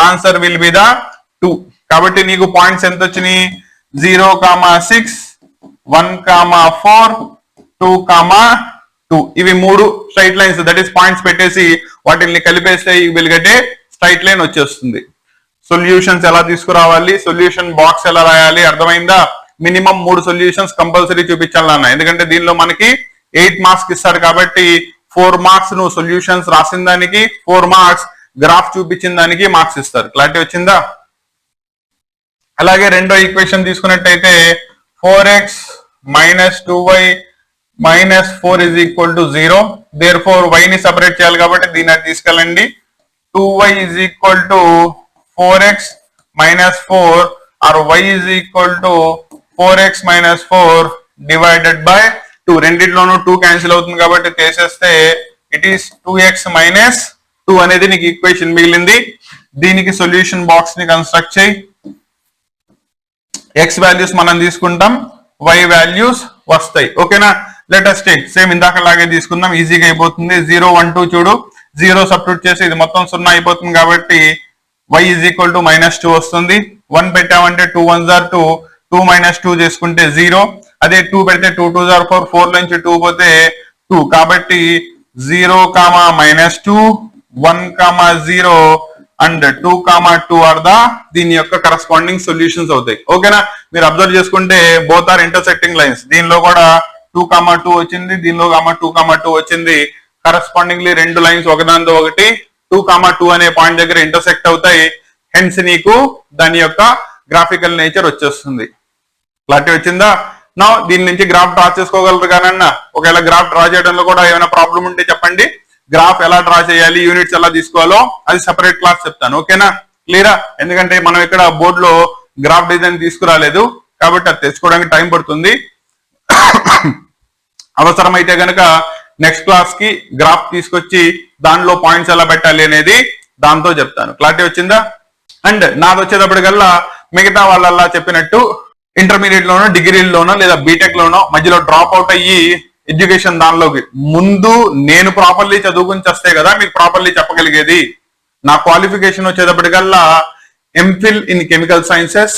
ఆన్సర్ విల్ బి ద 2. కాబట్టి నీకు పాయింట్స్ ఎంత వచ్చినాయి? 0, 6, 1, 4, 2, 2. ఇవి 3 straight lines, that is points పెట్టేసి వాటిని కలిపేస్తే ఈ will get a straight line వచ్చేస్తుంది. సొల్యూషన్స్ ఎలా తీసుకురావాలి, సొల్యూషన్ బాక్స్ ఎలా రాయాలి అర్థమైందా? మినిమం 3 సొల్యూషన్స్ కంపల్సరీ చూపించాలి నాన్న, ఎందుకంటే దీనిలో మనకి 8 మార్క్స్ ఇస్తాడు కాబట్టి 4 మార్క్స్ నువ్వు సొల్యూషన్స్ రాసిన దానికి, 4 మార్క్స్ గ్రాఫ్ చూపించిన దానికి మార్క్స్ ఇస్తారు. క్లారిటీ వచ్చిందా? అలాగే రెండో ఈక్వేషన్ తీసుకున్నట్టయితే 4x - 2y - 4 = 0. There four y ని సెపరేట్ చేయాలి కాబట్టి దీన్ని తీసుకెళ్ళండి. 2y = 4x - 4 or y = 4x - 4 divided by 2. రెండిట్లోనూ 2 క్యాన్సిల్ అవుతుంది కాబట్టి తీసేస్తే ఇట్ ఈస్ 2x - 2 అనేది నీకు ఈక్వేషన్ మిగిలింది. దీనికి సొల్యూషన్ బాక్స్ ని కన్స్ట్రక్ట్ చేయి. ఎక్స్ వాల్యూస్ మనం తీసుకుంటాం, వై వాల్యూస్ వస్తాయి. ఓకేనా? లెట్ us టేక్ సేమ్ ఇందాకలాగే తీసుకుందాం, ఈజీగా అయిపోతుంది. 0 1 2 చూడు, 0 సబ్స్టిట్యూట్ చేసి ఇది మొత్తం 0 అయిపోతుంది కాబట్టి y = -2 వస్తుంది. 1 పెట్టామంటే 2 1s are 2, 2 - 2 చేసుకుంటే 0. అదే 2 పెడితే 2 2s are 4, 4 నుంచి 2 పోతే 2. కాబట్టి 0, -2, 1, 0 అండ్ 2, 2 ఆర్ ద దీని యొక్క కరస్పాండింగ్ సొల్యూషన్స్ అవుతాయి. ఓకేనా? మీరు అబ్జర్వ్ చేసుకుంటే బోత్ ఆర్ ఇంటర్సెక్టింగ్ లైన్స్. దీనిలో కూడా 2, 2 వచ్చింది, దీనిలో 2, 2 వచ్చింది. కరస్పాండింగ్లీ రెండు లైన్స్ ఒకదానితో ఒకటి 2, 2 అనే పాయింట్ దగ్గర ఇంటర్సెక్ట్ అవుతాయి. హెన్స్ నీకు దాని యొక్క గ్రాఫికల్ నేచర్ వచ్చేస్తుంది. క్లారిటీ వచ్చిందా? నా దీని నుంచి గ్రాఫ్ డ్రా చేసుకోగలరు కానన్నా, ఒకవేళ గ్రాఫ్ డ్రా చేయడంలో కూడా ఏమైనా ప్రాబ్లం ఉంటే చెప్పండి. గ్రాఫ్ ఎలా డ్రా చేయాలి, యూనిట్స్ ఎలా తీసుకోవాలో అది సెపరేట్ క్లాస్ చెప్తాను. ఓకేనా? క్లియరా? ఎందుకంటే మనం ఇక్కడ బోర్డ్ లో గ్రాఫ్ డిజైన్ తీసుకురాలేదు కాబట్టి అది తెచ్చుకోవడానికి టైం పడుతుంది. అవసరమైతే గనక నెక్స్ట్ క్లాస్ కి గ్రాఫ్ తీసుకొచ్చి దానిలో పాయింట్స్ ఎలా పెట్టాలి అనేది దాంతో చెప్తాను. క్లారిటీ వచ్చిందా? అండ్ నాది వచ్చేటప్పటికల్లా మిగతా వాళ్ళల్లా చెప్పినట్టు ఇంటర్మీడియట్ లోనో, డిగ్రీలోనో లేదా బీటెక్ లోనో మధ్యలో డ్రాప్ అవుట్ అయ్యి ఎడ్యుకేషన్ దానిలోకి ముందు నేను ప్రాపర్లీ చదువుకుని చేస్తే కదా మీకు ప్రాపర్లీ చెప్పగలిగేది. నా క్వాలిఫికేషన్ వచ్చేటప్పటికల్లా MPhil in chemical sciences,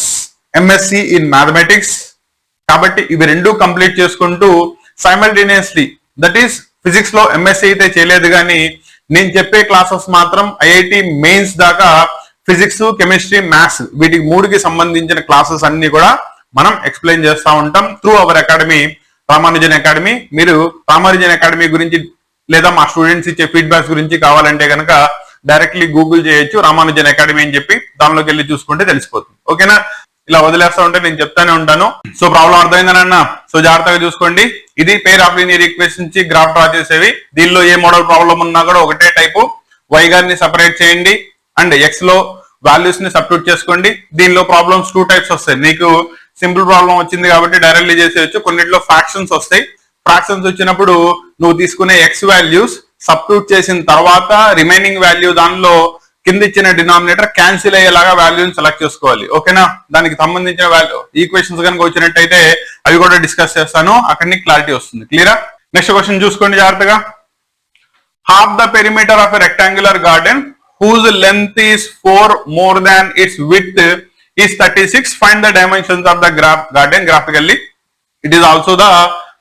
MSc in mathematics. కాబట్టి ఇవి రెండు కంప్లీట్ చేసుకుంటూ సైమల్టేనియస్లీ, దట్ ఈస్ ఫిజిక్స్ లో ఎంఎస్సి అయితే చేయలేదు కానీ నేను చెప్పే క్లాసెస్ మాత్రం ఐఐటి మెయిన్స్ దాకా ఫిజిక్స్, కెమిస్ట్రీ, మ్యాథ్స్ వీటికి 3కి సంబంధించిన క్లాసెస్ అన్ని కూడా మనం ఎక్స్ప్లెయిన్ చేస్తూ ఉంటాం through our academy, Ramanujan academy. మీరు రామానుజన్ అకాడమీ గురించి లేదా మా స్టూడెంట్స్ ఇచ్చే ఫీడ్బ్యాక్స్ గురించి కావాలంటే కనుక డైరెక్ట్లీ గూగుల్ చేయొచ్చు రామానుజన్ అకాడమీ అని చెప్పి, దానిలోకి వెళ్ళి చూసుకుంటే తెలిసిపోతుంది. ఓకేనా? ఇలా వదిలేస్తా ఉంటే నేను చెప్తానే ఉంటాను. సో ప్రాబ్లం అర్థమైందనన్న, సో జాగ్రత్తగా చూసుకోండి. ఇది పేర్ ఆఫ్ లీనియర్ ఈక్వేషన్ నుంచి గ్రాఫ్ డ్రా చేసేవి. దీనిలో ఏ మోడల్ ప్రాబ్లం ఉన్నా కూడా ఒకటే టైపు. వై గారిని సెపరేట్ చేయండి అండ్ ఎక్స్ లో వాల్యూస్ ని సబ్స్టిట్యూట్ చేసుకోండి. దీనిలో ప్రాబ్లమ్స్ 2 టైప్స్ వస్తాయి. నీకు సింపుల్ ప్రాబ్లం వచ్చింది కాబట్టి డైరెక్ట్లీ చేసేయచ్చు. కొన్నిట్లో ఫ్రాక్షన్స్ వస్తాయి. ఫ్రాక్షన్స్ వచ్చినప్పుడు నువ్వు తీసుకునే ఎక్స్ వాల్యూస్ సబ్స్టిట్యూట్ చేసిన తర్వాత రిమైనింగ్ వాల్యూ దానిలో కింద ఇచ్చిన డినామినేటర్ క్యాన్సిల్ అయ్యేలాగా వాల్యూని సెలెక్ట్ చేసుకోవాలి. ఓకేనా? దానికి సంబంధించిన వాల్యూ ఈక్వేషన్స్ కనుక వచ్చినట్టయితే అవి కూడా డిస్కస్ చేస్తాను, అక్కడి క్లారిటీ వస్తుంది. క్లియరా? నెక్స్ట్ క్వశ్చన్ చూసుకోండి జాగ్రత్తగా. Half the perimeter of a rectangular garden whose length is 4 more than its width is 36. Find the dimensions of the garden graphically. It is also the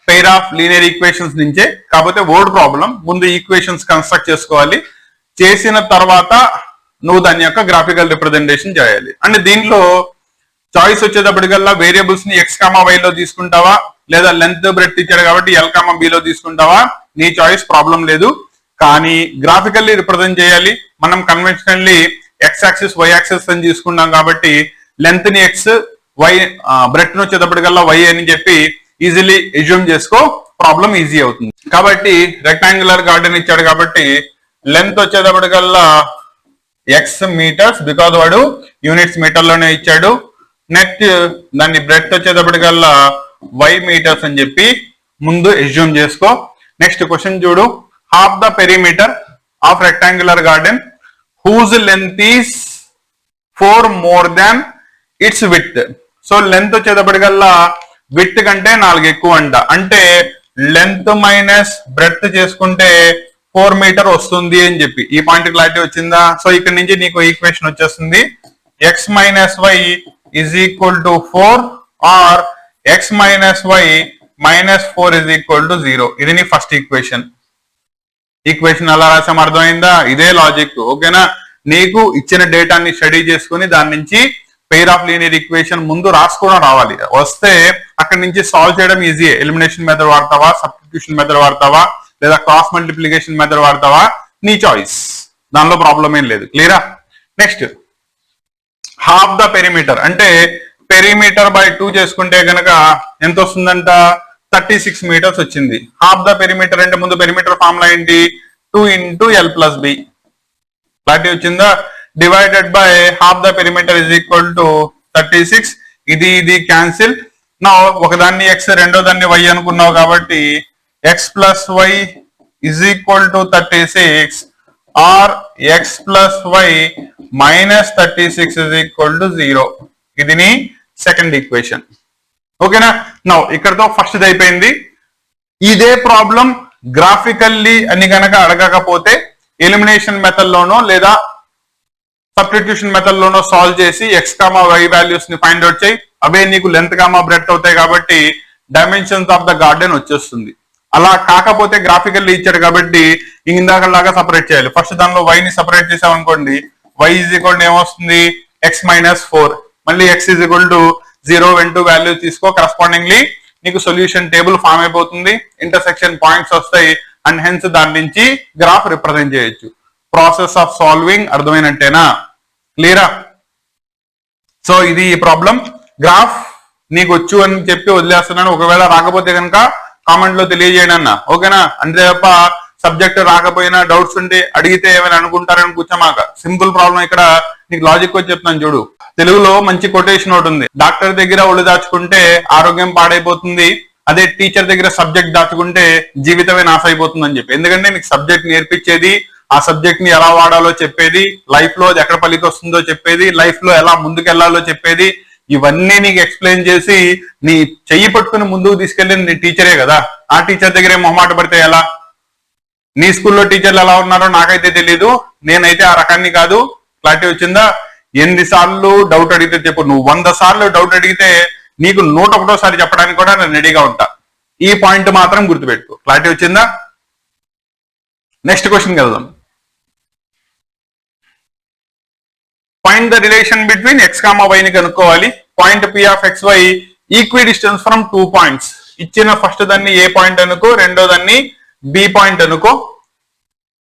pair of linear equations నుంచే, కాకపోతే word problem. ముందు equations construct చేసుకోవాలి, చేసిన తర్వాత నువ్వు దాని యొక్క graphical representation చేయాలి. అంటే దీంట్లో చాయిస్ వచ్చేటప్పటికల్లా వేరియబుల్స్ ని ఎక్స్ కామా వై లో తీసుకుంటావా లేదా లెంత్ బ్రెడ్త్ ఇచ్చాడు కాబట్టి ఎల్ కామా బి లో తీసుకుంటావా, నీ చాయిస్, ప్రాబ్లం లేదు. కానీ గ్రాఫికల్లీ రిప్రజెంట్ చేయాలి. మనం conventionally x axis y axis అని తీసుకున్నాం కాబట్టి లెంత్ ని ఎక్స్, వై బ్రెడ్త్ ని వచ్చేటప్పటికల్లా వై అని చెప్పి ఈజీలీ ఎజ్యూమ్ చేసుకో. ప్రాబ్లం ఈజీ అవుతుంది. కాబట్టి రెక్టాంగులర్ గార్డెన్ ఇచ్చాడు కాబట్టి లెంత్ వచ్చేటప్పటికల్లా ఎక్స్ మీటర్స్, బికాజ్ వాడు యూనిట్స్ మీటర్ లోనే ఇచ్చాడు. నెక్స్ట్ దాన్ని బ్రెడ్త్ వచ్చేటప్పటికల్లా వై మీటర్స్ అని చెప్పి ముందు ఎస్యూమ్ చేసుకో. నెక్స్ట్ క్వశ్చన్ చూడు, half the perimeter of rectangular garden whose length is 4 more than its width. So length వచ్చేటప్పటికల్లా విడ్త్ కంటే 4 ఎక్కువ అంట. అంటే లెంత్ మైనస్ బ్రెడ్త్ చేసుకుంటే 4 మీటర్ వస్తుంది అని చెప్పి ఈ పాయింట్ క్లారిటీ వచ్చిందా? సో ఇక్కడ నుంచి నీకు ఈక్వేషన్ వచ్చేస్తుంది, x minus y is equal to 4 or x minus y minus 4 is equal to 0. ఇది నీ ఫస్ట్ ఈక్వేషన్. ఈక్వేషన్ అలా రాసాం, అర్థమైందా? ఇదే లాజిక్. ఓకేనా? నీకు ఇచ్చిన డేటాని స్టడీ చేసుకుని దాని నుంచి పెయిర్ ఆఫ్ లీనియర్ ఈక్వేషన్ ముందు రాసుకోవడం రావాలి. వస్తే అక్కడి నుంచి సాల్వ్ చేయడం ఈజీ. ఎలిమినేషన్ మెథడ్ వాడతావా, సబ్స్టిట్యూషన్ మెథడ్ వాడతావా, లేదా క్రాస్ మల్టిప్లికేషన్ మెథడ్ వాడతావా, నీ చాయిస్. దానిలో ప్రాబ్లం ఏం లేదు. క్లియరా? నెక్స్ట్ హాఫ్ ద పెరిమీటర్ అంటే పెరిమీటర్ బై 2 చేసుకుంటే గనక ఎంత వస్తుందంట? 36 మీటర్స్ వచ్చింది. హాఫ్ ద పెరిమీటర్ అంటే ముందు పెరిమీటర్ ఫార్ములా ఏంటి? 2 × L+B. క్లారిటీ వచ్చిందా? Divided by half the perimeter is equal to 36. ఇది క్యాన్సిల్. నా ఒకదాన్ని ఎక్స్ రెండో దాన్ని వై అనుకున్నావు కాబట్టి x plus y is equal to 36 or x plus y minus 36 is equal to 0. ఇది నీ సెకండ్ ఈక్వేషన్. ఓకేనా? నౌ ఇక్కడతో ఫస్ట్ అయిపోయింది. ఇదే ప్రాబ్లం గ్రాఫికల్లీ అని గనక అడగకపోతే ఎలిమినేషన్ మెథడ్ లోనో లేదా సబ్స్టిట్యూషన్ మెథడ్ లోనో సాల్వ్ చేసి ఎక్స్ కామా వై వాల్యూస్ ని ఫైండ్ అవుట్ చేయి. అవే నీకు లెంత్ కామా బ్రెడ్త్ అవుతాయి కాబట్టి డైమెన్షన్స్ ఆఫ్ ద గార్డెన్ వచ్చేస్తుంది. అలా కాకపోతే గ్రాఫికల్లీ ఇచ్చాడు కాబట్టి ఇందాకలాగా సపరేట్ చేయాలి. ఫస్ట్ దానిలో వై ని సపరేట్ చేసాం అనుకోండి, వై ఈజ్ ఈక్వల్ ఏమొస్తుంది? X minus 4. మళ్ళీ ఎక్స్ ఈజ్ ఈక్వల్ టు 0 వెంటూ వాల్యూ తీసుకో. కరస్పాండింగ్లీ నీకు సొల్యూషన్ టేబుల్ ఫామ్ అయిపోతుంది, ఇంటర్సెక్షన్ పాయింట్స్ వస్తాయి అండ్ హెన్స్ దాని నుంచి గ్రాఫ్ రిప్రజెంట్ చేయొచ్చు. ప్రాసెస్ ఆఫ్ సాల్వింగ్ అర్థమైనట్టేనా? క్లియరా? సో ఇది ఈ ప్రాబ్లం. గ్రాఫ్ నీకు వచ్చు అని చెప్పి వదిలేస్తున్నాను. ఒకవేళ రాకపోతే కనుక కామెంట్ లో తెలియజేయండి అన్న. ఓకేనా? అంతే తప్ప సబ్జెక్ట్ రాకపోయినా డౌట్స్ ఉంటే అడిగితే ఏమైనా అనుకుంటారని కూర్చోమాక. Simple problem. ఇక్కడ నీకు లాజిక్ వచ్చి చెప్తాను చూడు. తెలుగులో మంచి కొటేషన్ ఒకటి ఉంది, డాక్టర్ దగ్గర ఒళ్ళు దాచుకుంటే ఆరోగ్యం పాడైపోతుంది, అదే టీచర్ దగ్గర సబ్జెక్ట్ దాచుకుంటే జీవితమే నాశ అయిపోతుంది అని చెప్పి. ఎందుకంటే నీకు సబ్జెక్ట్ నేర్పించేది, ఆ సబ్జెక్ట్ ని ఎలా వాడాలో చెప్పేది, లైఫ్ లో ఎక్కడ ఫలితం వస్తుందో చెప్పేది, లైఫ్ లో ఎలా ముందుకెళ్లాలో చెప్పేది, ఇవన్నీ నీకు ఎక్స్ప్లెయిన్ చేసి నీ చెయ్యి పట్టుకుని ముందుకు తీసుకెళ్ళి నీ టీచరే కదా. ఆ టీచర్ దగ్గరే మొహమాట పడితే ఎలా? నీ స్కూల్లో టీచర్లు ఎలా ఉన్నారో నాకైతే తెలీదు, నేనైతే ఆ రకాన్ని కాదు. క్లారిటీ వచ్చిందా? ఎన్నిసార్లు డౌట్ అడిగితే చెప్పు. నువ్వు 100 సార్లు డౌట్ అడిగితే నీకు 101వ చెప్పడానికి కూడా నేను రెడీగా ఉంటా. ఈ పాయింట్ మాత్రం గుర్తుపెట్టుకో. క్లారిటీ వచ్చిందా? నెక్స్ట్ క్వశ్చన్కి వెళ్దాం. Find the relation between x comma y ని కనుక్కోవాలి. Point P of x y equidistance from 2 points. ఇచ్చిన ఫస్ట్ దాన్ని ఏ పాయింట్ అనుకో, రెండో దాన్ని బి పాయింట్ అనుకో.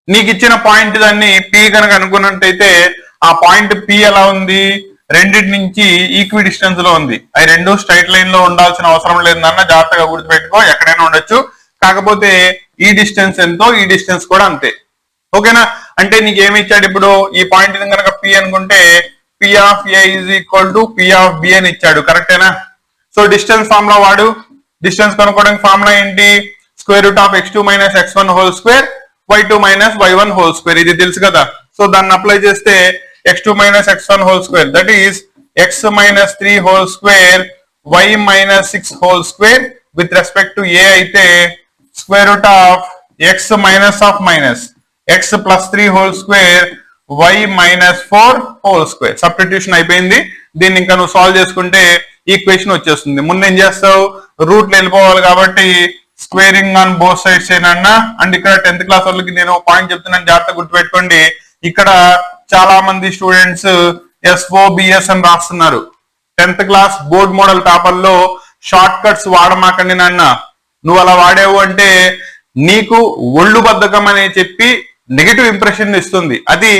నీకు ఇచ్చిన పాయింట్ దాన్ని పి కనుక అనుకున్నట్టయితే ఆ పాయింట్ పి ఎలా ఉంది? రెండింటి నుంచి ఈక్వి డిస్టెన్స్ లో ఉంది. అవి రెండు స్ట్రైట్ లైన్ లో ఉండాల్సిన అవసరం లేదన్న, జాగ్రత్తగా గుర్తుపెట్టుకో. ఎక్కడైనా ఉండొచ్చు, కాకపోతే ఈ డిస్టెన్స్ ఎంతో ఈ డిస్టెన్స్ కూడా అంతే. ఓకేనా? అంటే నీకు ఏమి ఇచ్చాడు? ఇప్పుడు ఈ పాయింట్ కనుక పి అనుకుంటే p of a is equal to p of b అని ఇచ్చాడు. కరెక్టేనా? సో డిస్టెన్స్ ఫార్ములా వాడు. డిస్టెన్స్ కనుక్కోవడానికి ఫార్ములా ఏంటి? Square root of x2 minus x1 whole square y2 minus y1 whole square. ఇది తెలుసు కదా. సో దాన్ని అప్లై చేస్తే x2 minus x1 whole square that is x minus 3 whole square y minus 6 whole square with respect to a అయితే square root of x minus of minus x plus 3 whole square y minus 4 whole square. Substitution అయిపోయింది. దీన్ని ఇంకా నువ్వు solve చేసుకుంటే equation వచ్చేస్తుంది. ముందు ఏం చేస్తావు? రూట్లు వెళ్ళిపోవాలి కాబట్టి స్క్వేరింగ్ ఆన్ బోత్ సైడ్స్ ఏనన్నా. అండ్ ఇక్కడ 10th క్లాస్ వాళ్ళకి నేను పాయింట్ చెప్తున్నాను, జాగ్రత్త గుర్తుపెట్టుకోండి. ఇక్కడ చాలా మంది స్టూడెంట్స్ SOBS అని రాస్తున్నారు. 10th క్లాస్ బోర్డ్ మోడల్ పేపర్లో షార్ట్ కట్స్ వాడమాకండి నాన్న. నువ్వు అలా వాడేవు అంటే నీకు ఒళ్ళు బద్ధకం అని చెప్పి నెగిటివ్ ఇంప్రెషన్ ఇస్తుంది. అది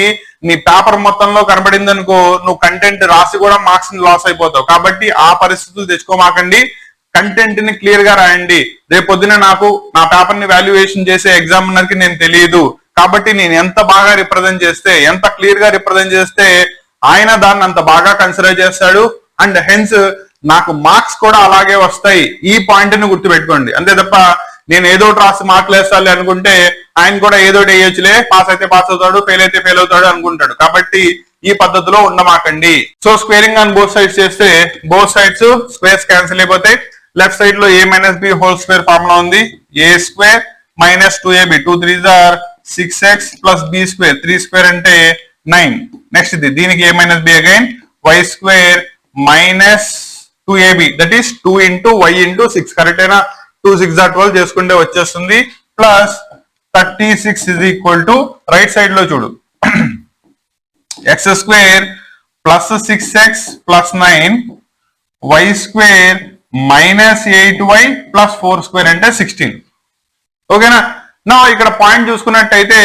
నీ పేపర్ మొత్తంలో కనబడింది అనుకో, నువ్వు కంటెంట్ రాసి కూడా మార్క్స్ లాస్ అయిపోతావు. కాబట్టి ఆ పరిస్థితులు తెచ్చుకోమాకండి. కంటెంట్ ని క్లియర్ గా రాయండి. రేపు పొద్దున నాకు నా పేపర్ ని వాల్యుయేషన్ చేసే ఎగ్జామినర్ కి నేను తెలియదు కాబట్టి నేను ఎంత బాగా రిప్రజెంట్ చేస్తే, ఎంత క్లియర్ గా రిప్రజెంట్ చేస్తే ఆయన దాన్ని అంత బాగా కన్సిడర్ చేస్తాడు అండ్ హెన్స్ నాకు మార్క్స్ కూడా అలాగే వస్తాయి. ఈ పాయింట్ ని గుర్తుపెట్టుకోండి. అంతే తప్ప నేను ఏదో రాసి మార్కులు వేస్తాలి అనుకుంటే ఆయన కూడా ఏదో వేయొచ్చులే, పాస్ అయితే పాస్ అవుతాడు, ఫెయిల్ అయితే ఫెయిల్ అవుతాడు అనుకుంటాడు. కాబట్టి ఈ పద్ధతిలో ఉండమాకండి. So squaring on both sides చేస్తే బోత్ సైడ్స్ స్క్వేర్స్ క్యాన్సిల్ అయిపోతాయి. లెఫ్ట్ సైడ్ లో a minus b whole square formula ఉంది. A square minus 2ab 2 3s are 6x plus b square 3 square అంటే 9. నెక్స్ట్ దీనికి a minus b again y square minus 2ab that is 2 into y into 6 కరెక్టేనా? 2 6 12 చేసుకుంటే వచ్చేస్తుంది. Plus 36 is equal to right side లో చూడు x square plus 6x plus 9 y square minus 8y plus 4 square అంటే 16. ఓకేనా? నా ఇక్కడ పాయింట్ చూసుకున్నట్టయితే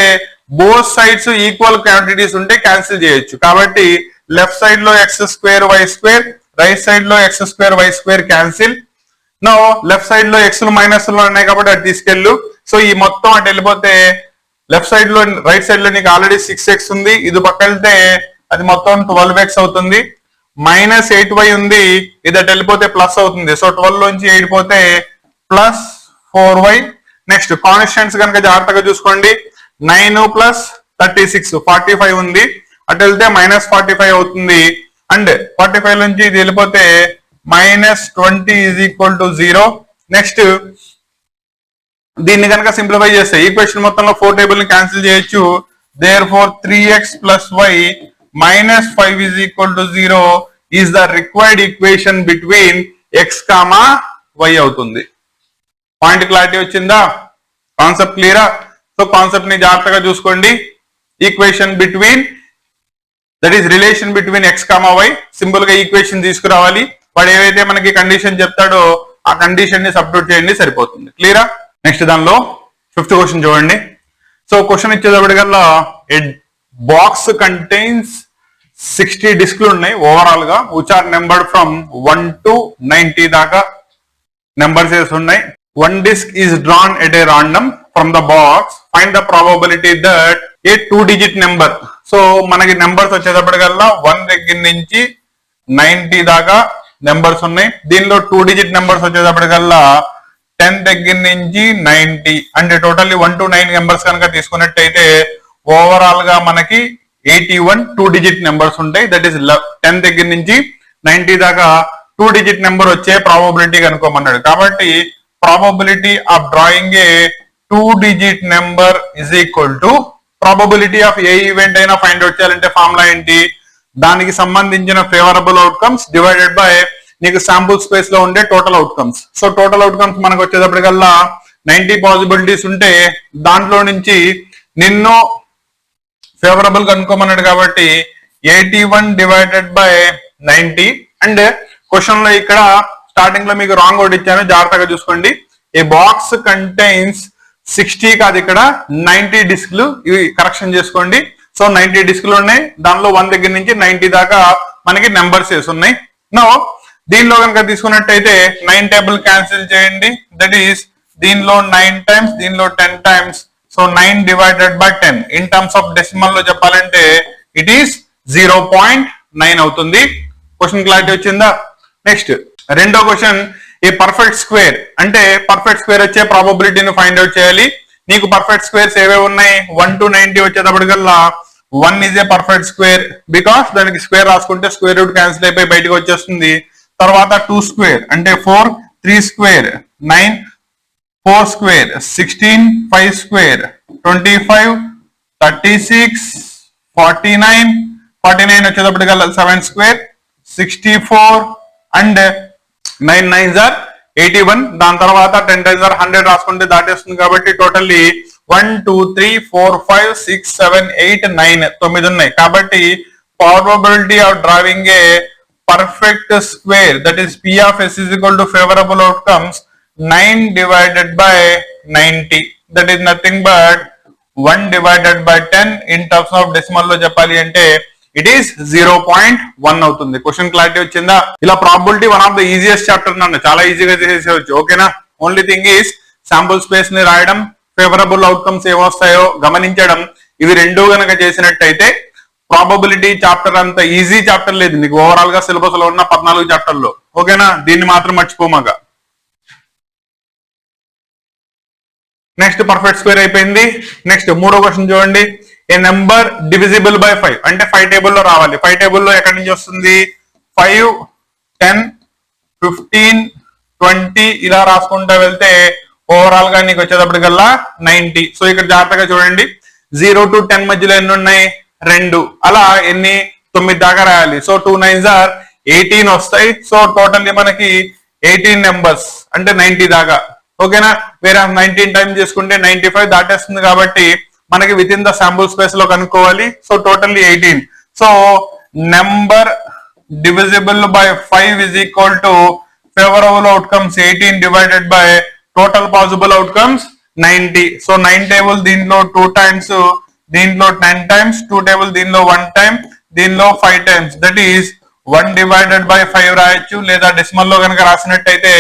బోత్ సైడ్స్ ఈక్వల్ క్వాంటిటీస్ ఉంటే క్యాన్సిల్ చేయొచ్చు. కాబట్టి లెఫ్ట్ సైడ్ లో x square y square, right side లో x square y square cancel. No left side లో ఎక్స్ మైనస్ లో ఉన్నాయి కాబట్టి అటు తీసుకెళ్ళు. సో ఈ మొత్తం అటు వెళ్ళిపోతే లెఫ్ట్ సైడ్ లో రైట్ సైడ్ లో నీకు ఆల్రెడీ 6x ఉంది, ఇది పక్క వెళ్తే అది మొత్తం 12x అవుతుంది. మైనస్ 8y ఉంది, ఇది అటు వెళ్ళిపోతే ప్లస్ అవుతుంది. సో 12 లోంచి 8 పోతే ప్లస్ 4y. నెక్స్ట్ కాన్స్టెంట్స్ కనుక జాగ్రత్తగా చూసుకోండి. 9 ప్లస్ 36 45 ఉంది, అటు వెళ్తే మైనస్ 45 అవుతుంది. అండ్ 45 నుంచి ఇది వెళ్ళిపోతే minus 20 is equal to 0. Next దీన్ని కనుక సింప్లిఫై చేస్తే ఈక్వేషన్ మొత్తంలో 4 టేబుల్ ని క్యాన్సిల్ చేయొచ్చు. Therefore 3x plus y minus 5 is equal to 0 is the required equation between x comma y అవుతుంది. పాయింట్ క్లారిటీ వచ్చిందా? కాన్సెప్ట్ క్లియరా? సో కాన్సెప్ట్ ని జాగ్రత్తగా చూసుకోండి. Equation between that is relation between x comma y, simple గా equation తీసుకురావాలి. వాడు ఏవైతే మనకి కండిషన్ చెప్తాడో ఆ కండిషన్ ని సబ్స్టిట్యూట్ చేయండి, సరిపోతుంది. క్లియరా? నెక్స్ట్ దానిలో 5th క్వశ్చన్ చూడండి. సో క్వశ్చన్ ఇచ్చేటప్పటికల్లా ఏ బాక్స్ కంటైన్స్ 60 డిస్క్లు ఉన్నాయి ఓవరాల్ గా, which are numbered from 1 to 90 దాకా నెంబర్స్ వేసి ఉన్నాయి. 1 disk is drawn at a random from the box. Find the probability that a 2-digit number. So మనకి numbers వచ్చేటప్పటికల్లా 1 దగ్గర నుంచి 90 దాకా నెంబర్స్ ఉన్నాయి. దీనిలో 2-digit నెంబర్స్ వచ్చేటప్పటికల్లా 10 దగ్గర నుంచి 90 అంటే టోటల్లీ 1 to 9 నెంబర్స్ కనుక తీసుకున్నట్టయితే ఓవరాల్ గా మనకి 81 2-digit నెంబర్స్ ఉంటాయి. దట్ ఈస్ 10 దగ్గర నుంచి 90 దాకా 2-digit నెంబర్ వచ్చే ప్రాబబిలిటీ కనుక్కోమన్నాడు. కాబట్టి probability of drawing a 2-digit number is equal to probability of A event అయినా ఫైండ్ అవుట్ చేయాలంటే ఫార్ములా ఏంటి? దానికి సంబంధించిన ఫేవరబుల్ అవుట్కమ్స్ డివైడెడ్ బై నీకు శాంపుల్ స్పేస్ లో ఉండే total outcomes. So total outcomes మనకు వచ్చేటప్పటికల్లా 90 పాసిబిలిటీస్ ఉంటే దాంట్లో నుంచి నిన్ను ఫేవరబుల్ కనుక్కోమన్నాడు కాబట్టి 81 డివైడెడ్ బై 90. అండ్ క్వశ్చన్ లో ఇక్కడ స్టార్టింగ్ లో మీకు రాంగ్ ఒకటి ఇచ్చాను, జాగ్రత్తగా చూసుకోండి. ఏ బాక్స్ కంటైన్స్ 60 కాదు ఇక్కడ 90 డిస్క్లు, ఇవి కరెక్షన్ చేసుకోండి. సో 90 డిస్క్లు ఉన్నాయి, దానిలో 1 దగ్గర నుంచి 90 దాకా మనకి నెంబర్స్ వేసి ఉన్నాయి. నో దీనిలో కనుక తీసుకున్నట్టయితే 9 టేబుల్ క్యాన్సిల్ చేయండి. దట్ ఈస్ దీనిలో 9 టైమ్స్, దీనిలో 10 times. So 9 divided by 10 in terms of decimal లో చెప్పాలంటే ఇట్ ఈస్ 0.9 అవుతుంది. క్వశ్చన్ క్లారిటీ వచ్చిందా? నెక్స్ట్ రెండో క్వశ్చన్, ఏ పర్ఫెక్ట్ స్క్వేర్ అంటే పర్ఫెక్ట్ స్క్వేర్ వచ్చే ప్రాబబిలిటీని ఫైండ్ అవుట్ చేయాలి. నీకు పర్ఫెక్ట్ స్క్వేర్స్ ఏవేవి ఉన్నాయి? 1 to 90 వచ్చేటప్పటికల్లా 1 is a perfect square because దానికి స్క్వేర్ రాసుకుంటే స్క్వేర్ రూట్ క్యాన్సిల్ అయిపోయి బయటకు వచ్చేస్తుంది. తర్వాత 2 స్క్వేర్ అంటే 4, 3 square 9, 4 square 16, 5 square 25, 36, 49 వచ్చేటప్పటికల్లా 7 square 64 and 9 9s are 81. దాని తర్వాత 10 times are 100 రాసుకుంటే దాటేస్తుంది. కాబట్టి టోటల్లీ 1 2 3 4 5 6 7 8 9 9 ఉన్నాయి. కాబట్టి probability of drawing a perfect square that is P of S is equal to favorable outcomes 9 divided by 90 that is nothing but 1 divided by 10 in terms of decimal లో చెప్పాలి అంటే it is 0.1 అవుతుంది. Question clarity వచ్చిందా? ఇలా probability one of the easiest chapter నన్ను చాలా ఈజీగా చేసేయచ్చు. ఓకేనా? Only thing is sample space ని రాయడం, ఫేవరబుల్ అవుట్కమ్స్ ఏమొస్తాయో గమనించడం, ఇవి రెండు గనక చేసినట్టయితే ప్రాబబిలిటీ చాప్టర్ అంత ఈజీ చాప్టర్ లేదు నీకు ఓవరాల్ గా సిలబస్ లో ఉన్న 14 చాప్టర్లో. ఓకేనా? దీన్ని మాత్రం మర్చిపోమాగా. నెక్స్ట్ పర్ఫెక్ట్ స్క్వేర్ అయిపోయింది. నెక్స్ట్ మూడో క్వశ్చన్ చూడండి. ఏ నెంబర్ డివిజిబుల్ బై 5 అంటే 5 టేబుల్లో రావాలి. 5 టేబుల్లో ఎక్కడి నుంచి వస్తుంది? 5, 10, 15, 20 ఇలా రాసుకుంటా వెళ్తే ఓవరాల్ గా నీకు వచ్చేటప్పటికల్లా 90. సో ఇక్కడ జాగ్రత్తగా చూడండి. 0 to 10 మధ్యలో ఎన్ని ఉన్నాయి? 2. అలా ఎన్ని? 9 దాకా రాయాలి. సో 2 9s are 18 వస్తాయి. సో టోటల్లీ మనకి 18 నెంబర్స్ అంటే 90 దాకా. ఓకేనా? వేరే 19 టైమ్స్ చేసుకుంటే 95 దాటేస్తుంది కాబట్టి మనకి with in the sample space లో కనుక్కోవాలి. So totally 18. So number divisible by 5 is equal to favorable outcomes 18 divided by total possible outcomes 90. So 9 table దీంట్లో 2 times, దీంట్లో 10 times, 2 టేబుల్ దీనిలో 1 time, దీనిలో 5 times. That is 1 divided by 5 రాయొచ్చు. లేదా డెసిమల్ లో కనుక రాసినట్టయితే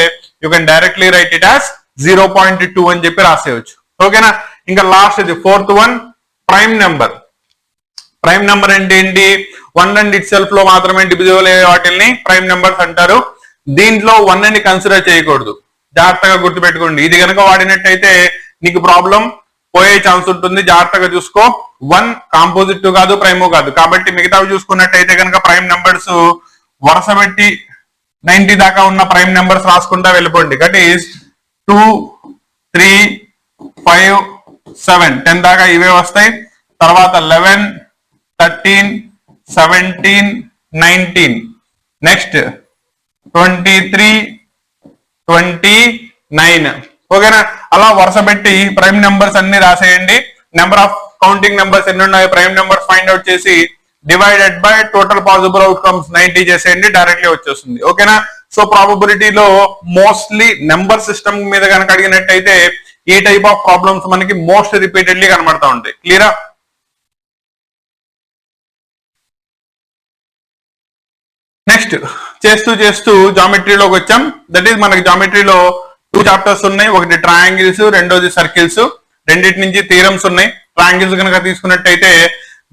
you can directly write it as 0.2 అని చెప్పి రాసేయచ్చు. ఓకేనా? ఇంకా లాస్ట్ ఇది 4th one, prime number. Prime number అంటే ఏంటి? 1 అండ్ ఇట్ సెల్ఫ్ లో మాత్రమే డివిజిబుల్ అయ్యే వాటిని ప్రైమ్ నెంబర్స్ అంటారు. దీంట్లో 1 ని కన్సిడర్ చేయకూడదు. జాగ్రత్తగా గుర్తుపెట్టుకోండి. ఇది కనుక వాడినట్టయితే నీకు ప్రాబ్లం పోయే ఛాన్స్ ఉంటుంది. జాగ్రత్తగా చూసుకో. 1 కాంపోజిట్ కాదు, ప్రైమ్ కాదు. కాబట్టి మిగతావి చూసుకున్నట్టయితే కనుక ప్రైమ్ నెంబర్స్ వరుస పెట్టి 90 దాకా ఉన్న ప్రైమ్ నెంబర్స్ రాసుకుంటా వెళ్ళిపోండి. దట్ ఈస్ 2, 3, 5, 7, 10 దాకా ఇవే వస్తాయి. తర్వాత 11, 13, 17, 19, నెక్స్ట్ 23, 29. ఓకేనా? అలా వరుస పెట్టి ప్రైమ్ నెంబర్స్ అన్ని రాసేయండి. నెంబర్ ఆఫ్ కౌంటింగ్ నెంబర్స్ ఎన్ని ఉన్నాయో ప్రైమ్ నెంబర్స్ ఫైండ్ అవుట్ చేసి divided by total possible outcomes 90 చేసేయండి. డైరెక్ట్లీ వచ్చేస్తుంది. ఓకేనా? సో ప్రాబబిలిటీలో మోస్ట్లీ నెంబర్ సిస్టమ్ మీద కనుక అడిగినట్టయితే ఈ టైప్ ఆఫ్ ప్రాబ్లమ్స్ మనకి మోస్ట్ రిపీటెడ్లీ కనబడతా ఉంటాయి. క్లియరా? నెక్స్ట్ చేస్తూ చేస్తూ జామెట్రీలోకి వచ్చాం. దట్ ఈస్ మనకి జామెట్రీలో 2 చాప్టర్స్ ఉన్నాయి. ఒకటి ట్రయాంగిల్స్, రెండోది సర్కిల్స్. రెండింటి నుంచి థీరమ్స్ ఉన్నాయి. ట్రయాంగిల్స్ కనుక తీసుకున్నట్టయితే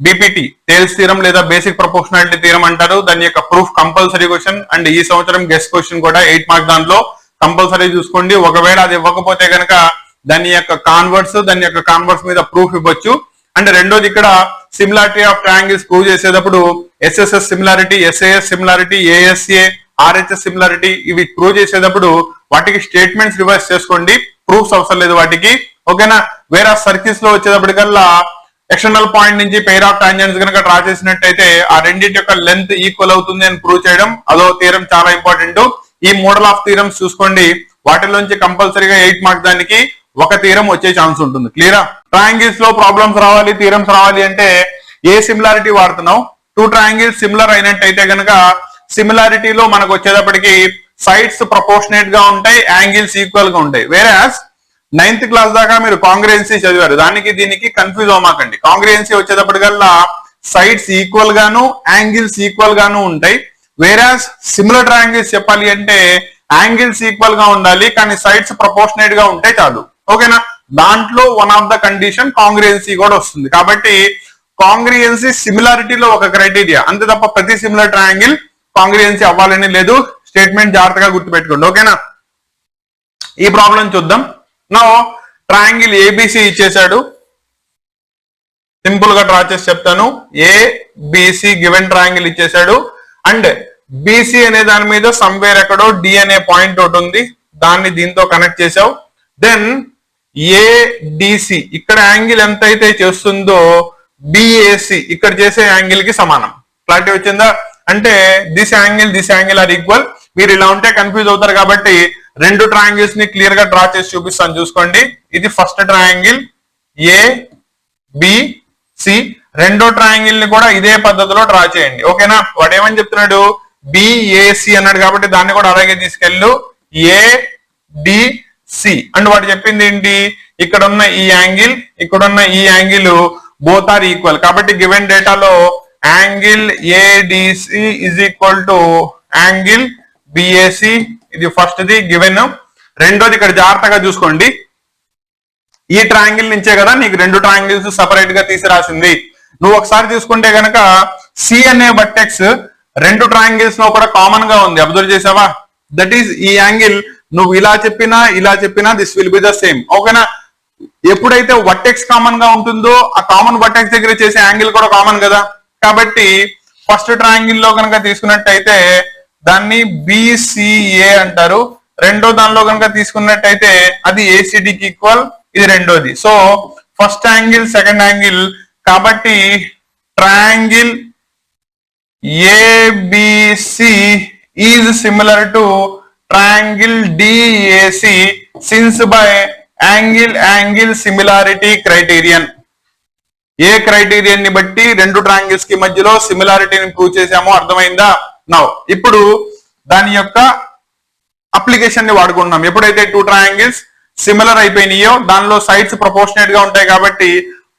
బీపీటీ టేల్స్ థీరం లేదా బేసిక్ ప్రపోర్షనాలిటీ థీరం అంటారు. దాని యొక్క ప్రూఫ్ కంపల్సరీ క్వశ్చన్. అండ్ ఈ సంవత్సరం గెస్ట్ క్వశ్చన్ కూడా 8 మార్క్ దాంట్లో కంపల్సరీ చూసుకోండి. ఒకవేళ అది ఇవ్వకపోతే కనుక దాని యొక్క కాన్వర్స్ మీద ప్రూఫ్ ఇవ్వచ్చు. అండ్ రెండోది ఇక్కడ సిమిలారిటీ ఆఫ్ ట్రయాంగిల్స్ ప్రూవ్ చేసేటప్పుడు SSS similarity, SAs similarity, ASA, RHS similarity ఇవి ప్రూవ్ చేసేటప్పుడు వాటికి స్టేట్మెంట్స్ రివర్స్ చేసుకోండి. ప్రూఫ్స్ అవసరం లేదు వాటికి. ఓకేనా? వేరే సర్కిల్స్ లో వచ్చేటప్పటికల్లా ఎక్స్టర్నల్ పాయింట్ నుంచి పెయిర్ ఆఫ్ టాంజెంట్స్ కనుక డ్రా చేసినట్టయితే ఆ రెండింటి యొక్క లెంత్ ఈక్వల్ అవుతుంది అని ప్రూవ్ చేయడం అదో థీరం చాలా ఇంపార్టెంట్. ఈ మోడల్ ఆఫ్ థీరమ్స్ చూసుకోండి. వాటిలోంచి కంపల్సరీగా 8 మార్క్ దానికి ఒక థీరం వచ్చే ఛాన్స్ ఉంటుంది. క్లియరా? ట్రయాంగిల్స్ లో ప్రాబ్లమ్స్ రావాలి, థీరమ్స్ రావాలి అంటే ఏ సిమిలారిటీ వాడుతున్నావు? 2 ట్రయాంగిల్స్ సిమిలర్ అయినట్టయితే కనుక సిమిలారిటీలో మనకు వచ్చేటప్పటికి సైడ్స్ ప్రపోర్షనేట్ గా ఉంటాయి, యాంగిల్స్ ఈక్వల్ గా ఉంటాయి. వేరే 9th క్లాస్ దాకా మీరు కాంగ్రియన్సీ చదివారు. దానికి దీనికి కన్ఫ్యూజ్ అవ్వమాకండి. కాంగ్రియన్సీ వచ్చేటప్పటికల్లా సైడ్స్ ఈక్వల్ గాను, యాంగిల్స్ ఈక్వల్ గాను ఉంటాయి. వేరే సిమిలర్ ట్రయాంగిల్స్ చెప్పాలి అంటే యాంగిల్స్ ఈక్వల్ గా ఉండాలి, కానీ సైడ్స్ ప్రపోర్షనేట్ గా ఉంటే చాలు. ఓకేనా? దాంట్లో వన్ ఆఫ్ ద కండిషన్ కాంగ్రియన్సీ కూడా వస్తుంది. కాబట్టి కాంగ్రియన్సీ సిమిలారిటీలో ఒక క్రైటీరియా, అంతే తప్ప ప్రతి సిమిలర్ ట్రయాంగిల్ కాంగ్రియన్సీ అవ్వాలని లేదు. స్టేట్మెంట్ జాగ్రత్తగా గుర్తుపెట్టుకోండి. ఓకేనా? ఈ ప్రాబ్లం చూద్దాం. నా ట్రయాంగిల్ ఏబిసి ఇచ్చేసాడు. సింపుల్ గా డ్రా చేసి చెప్తాను. ఏబిసి గివెన్ ట్రయాంగిల్ ఇచ్చేసాడు. అండ్ బిసి అనే దాని మీద సమ్వేర్ ఎక్కడో డి అనే పాయింట్ ఒకటి ఉంది. దాన్ని దీంతో కనెక్ట్ చేసావు. దెన్ ఏడిసి ఇక్కడ యాంగిల్ ఎంత అయితే చేస్తుందో బిఏసి ఇక్కడ చేసే యాంగిల్ కి సమానం. క్లారిటీ వచ్చిందా? అంటే దిస్ యాంగిల్ ఆర్ ఈక్వల్. మీరు ఇలా ఉంటే కన్ఫ్యూజ్ అవుతారు కాబట్టి 2 ట్రయాంగిల్స్ ని క్లియర్ గా డ్రా చేసి చూపిస్తాను. చూసుకోండి. ఇది ఫస్ట్ ట్రయాంగిల్ ఏబిసి. రెండో ట్రయాంగిల్ ని కూడా ఇదే పద్ధతిలో డ్రా చేయండి. ఓకేనా? వాడు ఏమని చెప్తున్నాడు? బిఏసి అన్నాడు కాబట్టి దాన్ని కూడా అలాగే తీసుకెళ్ళు. ఏడిసి అండ్ వాడు చెప్పింది ఏంటి? ఇక్కడ ఉన్న ఈ యాంగిల్, ఇక్కడున్న ఈ యాంగిల్ బోత్ ఆర్ ఈక్వల్. కాబట్టి గివెన్ డేటాలో angle ADC is equal to angle BAC. ఇది ఫస్ట్ ది గివెన్. రెండోది ఇక్కడ జాగ్రత్తగా చూసుకోండి, ఈ ట్రయాంగిల్ నుంచే కదా నీకు రెండు ట్రయాంగిల్స్ సపరేట్ గా తీసి రాసింది. నువ్వు ఒకసారి చూసుకుంటే గనక సి అనే వర్టెక్స్ రెండు ట్రయాంగిల్స్ లో కూడా కామన్ గా ఉంది. అబ్జర్వ్ చేసావా? దట్ ఈస్ ఈ యాంగిల్ నువ్వు ఇలా చెప్పినా this will be the same. ఓకేనా? ఎప్పుడైతే వర్టెక్స్ కామన్ గా ఉంటుందో ఆ కామన్ వర్టెక్స్ దగ్గర చేసే యాంగిల్ కూడా కామన్ కదా. కాబట్టి ఫస్ట్ ట్రయాంగిల్ లో కనుక తీసుకున్నట్టయితే దాన్ని బిసిఏ అంటారు. రెండో దానిలో కనుక తీసుకున్నట్టయితే అది ఏసిడికి ఈక్వల్. ఇది రెండోది. So first angle second angle. కాబట్టి triangle ABC is similar to triangle DAC since by angle similarity criterion. ఏ క్రైటీరియన్ ని బట్టి రెండు ట్రయాంగిల్స్ కి మధ్యలో సిమిలారిటీని ప్రూవ్ చేసామో అర్థమైందా? నౌ ఇప్పుడు దాని యొక్క అప్లికేషన్ ని వాడుకుంటున్నాం. ఎప్పుడైతే టూ ట్రయాంగిల్స్ సిమిలర్ అయిపోయినాయో దానిలో సైడ్స్ ప్రపోర్షనేట్ గా ఉంటాయి కాబట్టి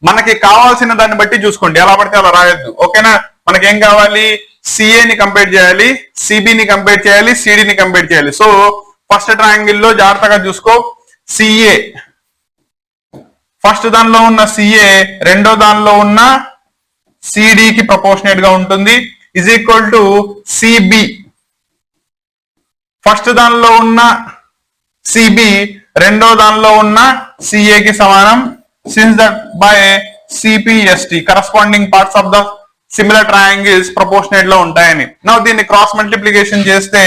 మనకి కావాల్సిన దాన్ని బట్టి చూసుకోండి, ఎలా పడితే అలా రాయొద్దు. ఓకేనా? మనకేం కావాలి? సిఏని కంపేర్ చేయాలి, సిబిని కంపేర్ చేయాలి, సిడిని కంపేర్ చేయాలి. సో ఫస్ట్ ట్రయాంగిల్ లో జాగ్రత్తగా చూసుకో, సిఏ ఫస్ట్ దానిలో ఉన్న సిఏ రెండో దానిలో ఉన్న సిడికి ప్రపోర్షనేట్ గా ఉంటుంది. Is equal to CB first దానిలో ఉన్న సిబి రెండో దానిలో ఉన్న సిఏకి సమానం. Since that by CPST corresponding parts of the similar triangles proportionate లో ఉంటాయని. నా దీన్ని క్రాస్ మల్టిప్లికేషన్ చేస్తే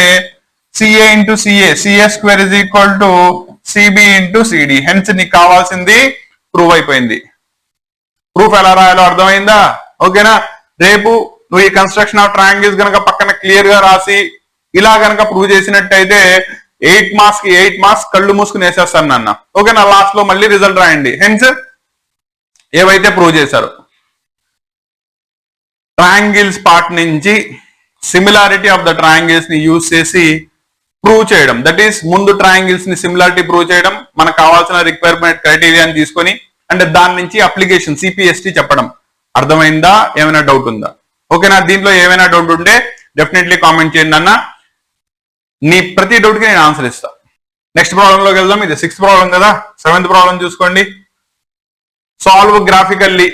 CA into CA square is equal to CB into CD. Hence నీకు కావాల్సింది ప్రూవ్ అయిపోయింది. ప్రూఫ్ ఎలా రాయాలో అర్థమైందా? ఓకేనా? రేపు నువ్వు ఈ కన్స్ట్రక్షన్ ఆఫ్ ట్రయాంగిల్స్ కనుక పక్కన క్లియర్ గా రాసి ఇలా కనుక ప్రూవ్ చేసినట్టయితే 8 మార్క్స్ కళ్ళు మూసుకుని వేసేస్తాను నాన్న. ఓకేనా? లాస్ట్ లో మళ్ళీ రిజల్ట్ రాయండి. హెన్స్ ఏవైతే ప్రూవ్ చేశారు ట్రయాంగిల్స్ పార్ట్ నుంచి సిమిలారిటీ ఆఫ్ ద ట్రయాంగిల్స్ ని యూజ్ చేసి ప్రూవ్ చేయడం. దట్ ఈస్ ముందు ట్రయాంగిల్స్ ని సిమిలారిటీ ప్రూవ్ చేయడం, మనకు కావాల్సిన రిక్వైర్మెంట్ క్రైటీరియాని తీసుకొని అంటే దాని నుంచి అప్లికేషన్ సిపిఎస్టి చెప్పడం. అర్థమైందా? ఏమైనా డౌట్ ఉందా? ఓకేనా? దీంట్లో ఏమైనా డౌట్ ఉంటే డెఫినెట్లీ కామెంట్ చేయండి అన్న. నీ ప్రతి డౌట్ కి నేను ఆన్సర్ ఇస్తా. నెక్స్ట్ ప్రాబ్లం లోకి వెళ్దాం. ఇది 6th ప్రాబ్లం కదా. 7th ప్రాబ్లం చూసుకోండి. Solve graphically.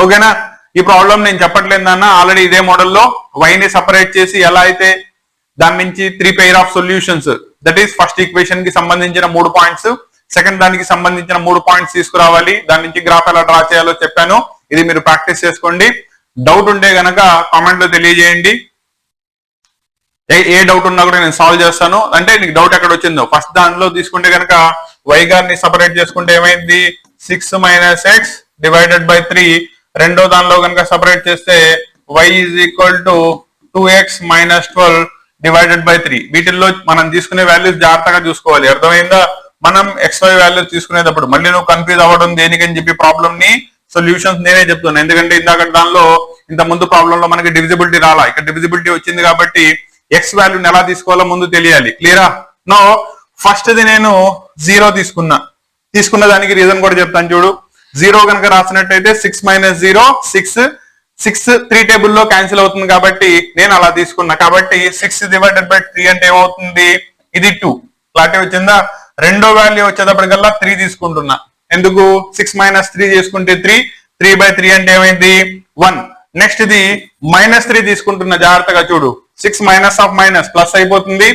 ఓకేనా? ఈ ప్రాబ్లం నేను చెప్పట్లేదు అన్న, ఆల్రెడీ ఇదే మోడల్లో వైని సపరేట్ చేసి ఎలా అయితే దాని నుంచి 3 pair of solutions, that is first equation కి సంబంధించిన 3 పాయింట్స్, సెకండ్ దానికి సంబంధించిన 3 పాయింట్స్ తీసుకురావాలి, దాని నుంచి గ్రాఫ్ ఎలా డ్రా చేయాలో చెప్పాను. ఇది మీరు ప్రాక్టీస్ చేసుకోండి. డౌట్ ఉంటే గనక కామెంట్ లో తెలియజేయండి. ఏ డౌట్ ఉన్నా కూడా నేను సాల్వ్ చేస్తాను. అంటే నీకు డౌట్ ఎక్కడ వచ్చిందో ఫస్ట్ దానిలో తీసుకుంటే కనుక వై గారిని సపరేట్ చేసుకుంటే ఏమైంది? 6 - x డివైడెడ్ బై 3. రెండో దానిలో కనుక సపరేట్ చేస్తే y is equal to 2x - 12 divided by 3. వీటిల్లో మనం తీసుకునే వాల్యూస్ జాగ్రత్తగా చూసుకోవాలి. అర్థమైందా? మనం xy వాల్యూస్ తీసుకునేటప్పుడు మళ్ళీ నువ్వు కన్ఫ్యూజ్ అవ్వడం దేనికని చెప్పి ప్రాబ్లమ్ ని సొల్యూషన్స్ నేనే చెప్తున్నాను. ఎందుకంటే ఇందాక దానిలో ఇంత ముందు ప్రాబ్లం లో మనకి డివిజిబిలిటీ రాలా, ఇక్కడ డివిజిబిలిటీ వచ్చింది కాబట్టి ఎక్స్ వాల్యూని ఎలా తీసుకోవాలో ముందు తెలియాలి. క్లియరా? నో ఫస్ట్ ది నేను 0 తీసుకున్న దానికి రీజన్ కూడా చెప్తాను చూడు. 0 కనుక రాసినట్టయితే 6 - 0 6 3 టేబుల్లో క్యాన్సిల్ అవుతుంది కాబట్టి నేను అలా తీసుకున్నా. కాబట్టి 6 డివైడెడ్ బై 3 అంటే ఏమవుతుంది? ఇది 2. క్లారిటీ వచ్చిందా? రెండో వాల్యూ వచ్చేటప్పటికల్లా 3 తీసుకుంటున్నా. ఎందుకు? 6 - 3 చేసుకుంటే 3/3 అంటే ఏమైంది? 1. నెక్స్ట్ ఇది -3 తీసుకుంటున్నా. జాగ్రత్తగా చూడు. 6 మైనస్ ఆఫ్ మైనస్ ప్లస్ అయిపోతుంది.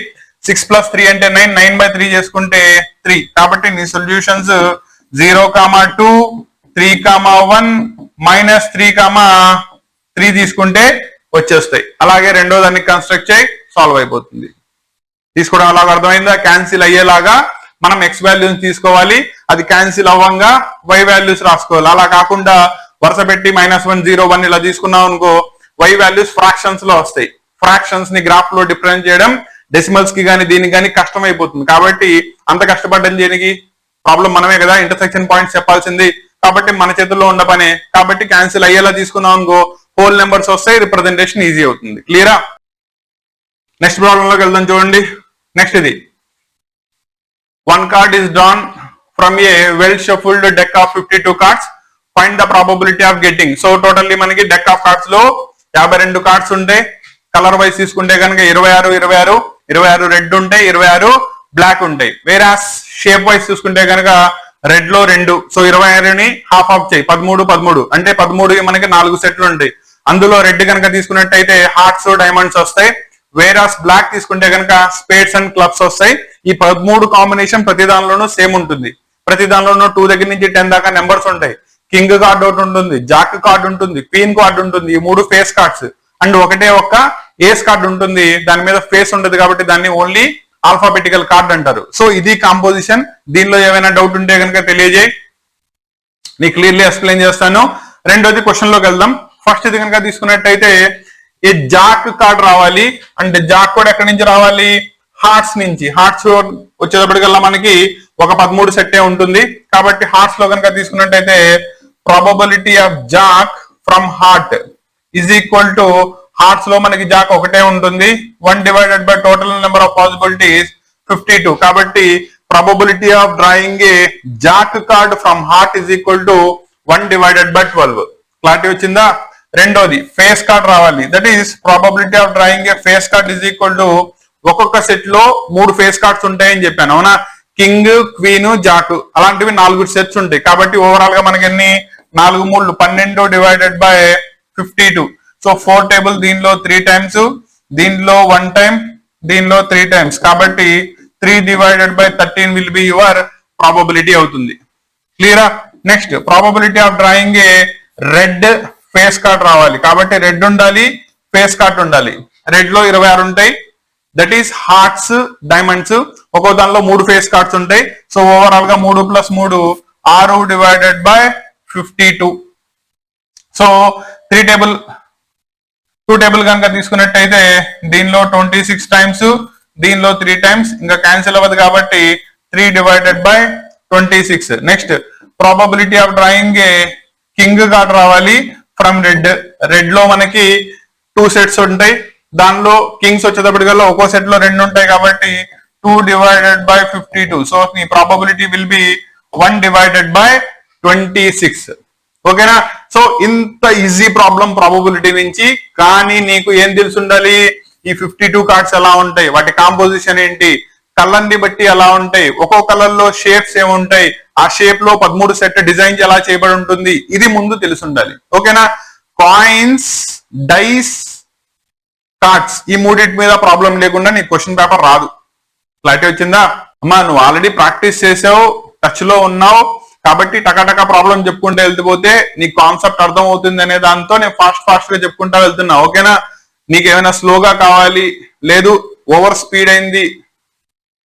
6 + 3 అంటే 9. 9/3 చేసుకుంటే 3. కాబట్టి నీ సొల్యూషన్స్ 0,2 3,1 -3,3 తీసుకుంటే వచ్చేస్తాయి. అలాగే రెండో దాన్ని కన్స్ట్రక్ట్ చేయి, సాల్వ్ అయిపోతుంది. తీసుకోవడం అలాగా అర్థమైందా? క్యాన్సిల్ అయ్యేలాగా మనం ఎక్స్ వాల్యూస్ తీసుకోవాలి, అది క్యాన్సిల్ అవ్వంగా వై వాల్యూస్ రాసుకోవాలి. అలా కాకుండా వరుస పెట్టి -1 0 1 ఇలా తీసుకున్నాం అనుకో, వై వాల్యూస్ ఫ్రాక్షన్స్ లో వస్తాయి. ఫ్రాక్షన్స్ ని గ్రాఫ్ లో డిఫరెన్స్ చేయడం డెసిమల్స్ కి కానీ దీనికి కానీ కష్టం అయిపోతుంది. కాబట్టి అంత కష్టపడ్డం దీనికి ప్రాబ్లం మనమే కదా, ఇంటర్సెక్షన్ పాయింట్స్ చెప్పాల్సింది. కాబట్టి మన చేతుల్లో ఉన్న పనే. కాబట్టి క్యాన్సిల్ అయ్యేలా తీసుకున్నాం అనుకో, హోల్ నెంబర్స్ వస్తాయి, రిప్రజెంటేషన్ ఈజీ అవుతుంది. క్లియరా? నెక్స్ట్ ప్రాబ్లం లోకి వెళ్దాం చూడండి. నెక్స్ట్ ఇది 1 card is drawn from a well shuffled deck of 52 cards. Find the probability of getting. So totally మనకి డెక్ ఆఫ్ కార్డ్స్ లో 52 కార్డ్స్ ఉంటాయి. కలర్ వైజ్ తీసుకుంటే కనుక 26 26 26 రెడ్ ఉంటాయి, 26 బ్లాక్ ఉంటాయి. వేరే షేప్ వైజ్ చూసుకుంటే కనుక రెడ్ లో 2, సో 26ని హాఫ్ ఆఫ్ చేయి 13 13 అంటే 13 మనకి 4 సెట్లు ఉంటాయి. అందులో రెడ్ కనుక తీసుకున్నట్టయితే హార్ట్స్ డైమండ్స్ వస్తాయి. వేరే బ్లాక్ తీసుకుంటే కనుక స్పేడ్స్ అండ్ క్లబ్స్ వస్తాయి. ఈ 13 కాంబినేషన్ ప్రతి దానిలోనూ సేమ్ ఉంటుంది. ప్రతి దానిలోనూ 2 దగ్గర నుంచి 10 దాకా నెంబర్స్ ఉంటాయి. కింగ్ కార్డ్ ఒకటి ఉంటుంది, జాక్ కార్డ్ ఉంటుంది, క్వీన్ కార్డ్ ఉంటుంది. ఈ 3 ఫేస్ కార్డ్స్ అండ్ ఒకటే ఒక్క ఏస్ కార్డ్ ఉంటుంది. దాని మీద ఫేస్ ఉంటుంది కాబట్టి దాన్ని ఓన్లీ ఆల్ఫాబెటికల్ కార్డ్ అంటారు. సో ఇది కాంపోజిషన్. దీనిలో ఏమైనా డౌట్ ఉంటే కనుక తెలియజేయి, నీకు క్లియర్లీ ఎక్స్ప్లెయిన్ చేస్తాను. రెండోది క్వశ్చన్ లోకి వెళ్దాం. ఫస్ట్ ఇది కనుక తీసుకున్నట్టయితే ఈ జాక్ కార్డ్ రావాలి అంటే జాక్ కూడా ఎక్కడి నుంచి రావాలి? హార్ట్స్ నుంచి. హార్ట్స్ వచ్చేటప్పటికల్లా మనకి ఒక 13 సెట్టే ఉంటుంది. కాబట్టి హార్ట్స్ లో కనుక తీసుకున్నట్టయితే probability of Jack from heart is equal to hearts లో మనకి జాక్ ఒకటే ఉంటుంది. 1 divided by total number of possibilities 52. కాబట్టి probability of drawing A Jack card from heart is equal to 1 divided by 12. Clarity వచ్చిందా? రెండోది ఫేస్ కార్డ్ రావాలి. That is probability of drawing A face card is equal to ఒక్కొక్క set లో 3 face cards ఉంటాయని చెప్పాను, అవునా? King, queen, Jack అలాంటివి 4 sets ఉంటాయి. కాబట్టి ఓవరాల్ గా మనకి ఎన్ని? 4 3 12 డివైడెడ్ బై 52. సో 4 టేబుల్, దీనిలో 3 టైమ్స్, దీనిలో 1 టైం, దీనిలో 3 టైమ్స్. కాబట్టి 3 divided by 13 will be your probability అవుతుంది. క్లియరా? Next probability of drawing a red face card రావాలి. కాబట్టి రెడ్ ఉండాలి, ఫేస్ కార్డ్ ఉండాలి. రెడ్ లో 26 ఉంటాయి. That is hearts, diamonds. ఒక్కో దానిలో 3 ఫేస్ కార్డ్స్ ఉంటాయి. సో ఓవరాల్ గా 3 + 3 6 డివైడెడ్ బై 52. సో 2 టేబుల్ కనుక తీసుకున్నట్టయితే దీనిలో 26 టైమ్స్, దీనిలో 3 టైమ్స్. ఇంకా క్యాన్సిల్ అవ్వదు కాబట్టి 3 divided by 26. Next probability of drawing a king card రావాలి ఫ్రమ్ రెడ్. రెడ్ లో మనకి 2 సెట్స్ ఉంటాయి. దానిలో కింగ్స్ వచ్చేటప్పటికల్లా ఒక్కో సెట్ లో 2 ఉంటాయి కాబట్టి 2 డివైడెడ్ బై 52. సో నీ probability will be 1 divided by 26. ఓకేనా? సో ఇంత ఈజీ ప్రాబ్లం ప్రాబబిలిటీ నుంచి. కానీ నీకు ఏం తెలిసి ఉండాలి? ఈ 52 కార్డ్స్ ఎలా ఉంటాయి, వాటి కాంపోజిషన్ ఏంటి, కలర్ ని బట్టి ఎలా ఉంటాయి, ఒక్కో కలర్ లో షేప్స్ ఏముంటాయి, ఆ షేప్ లో 13 సెట్ డిజైన్ ఎలా చేయబడి ఉంటుంది, ఇది ముందు తెలిసి ఉండాలి. ఓకేనా? కాయిన్స్, డైస్, కార్డ్స్ ఈ మూడింటి మీద ప్రాబ్లం లేకుండా నీ క్వశ్చన్ పేపర్ రాదు. క్లారిటీ వచ్చిందా? అమ్మా నువ్వు ఆల్రెడీ ప్రాక్టీస్ చేసావు, టచ్ లో ఉన్నావు కాబట్టి టకాటకా ప్రాబ్లం చెప్పుకుంటూ వెళ్తే నీకు కాన్సెప్ట్ అర్థం అవుతుంది అనే దాంతో నేను ఫాస్ట్ గా చెప్పుకుంటా వెళ్తున్నా. ఓకేనా? నీకు ఏమైనా స్లోగా కావాలి, లేదు ఓవర్ స్పీడ్ అయింది,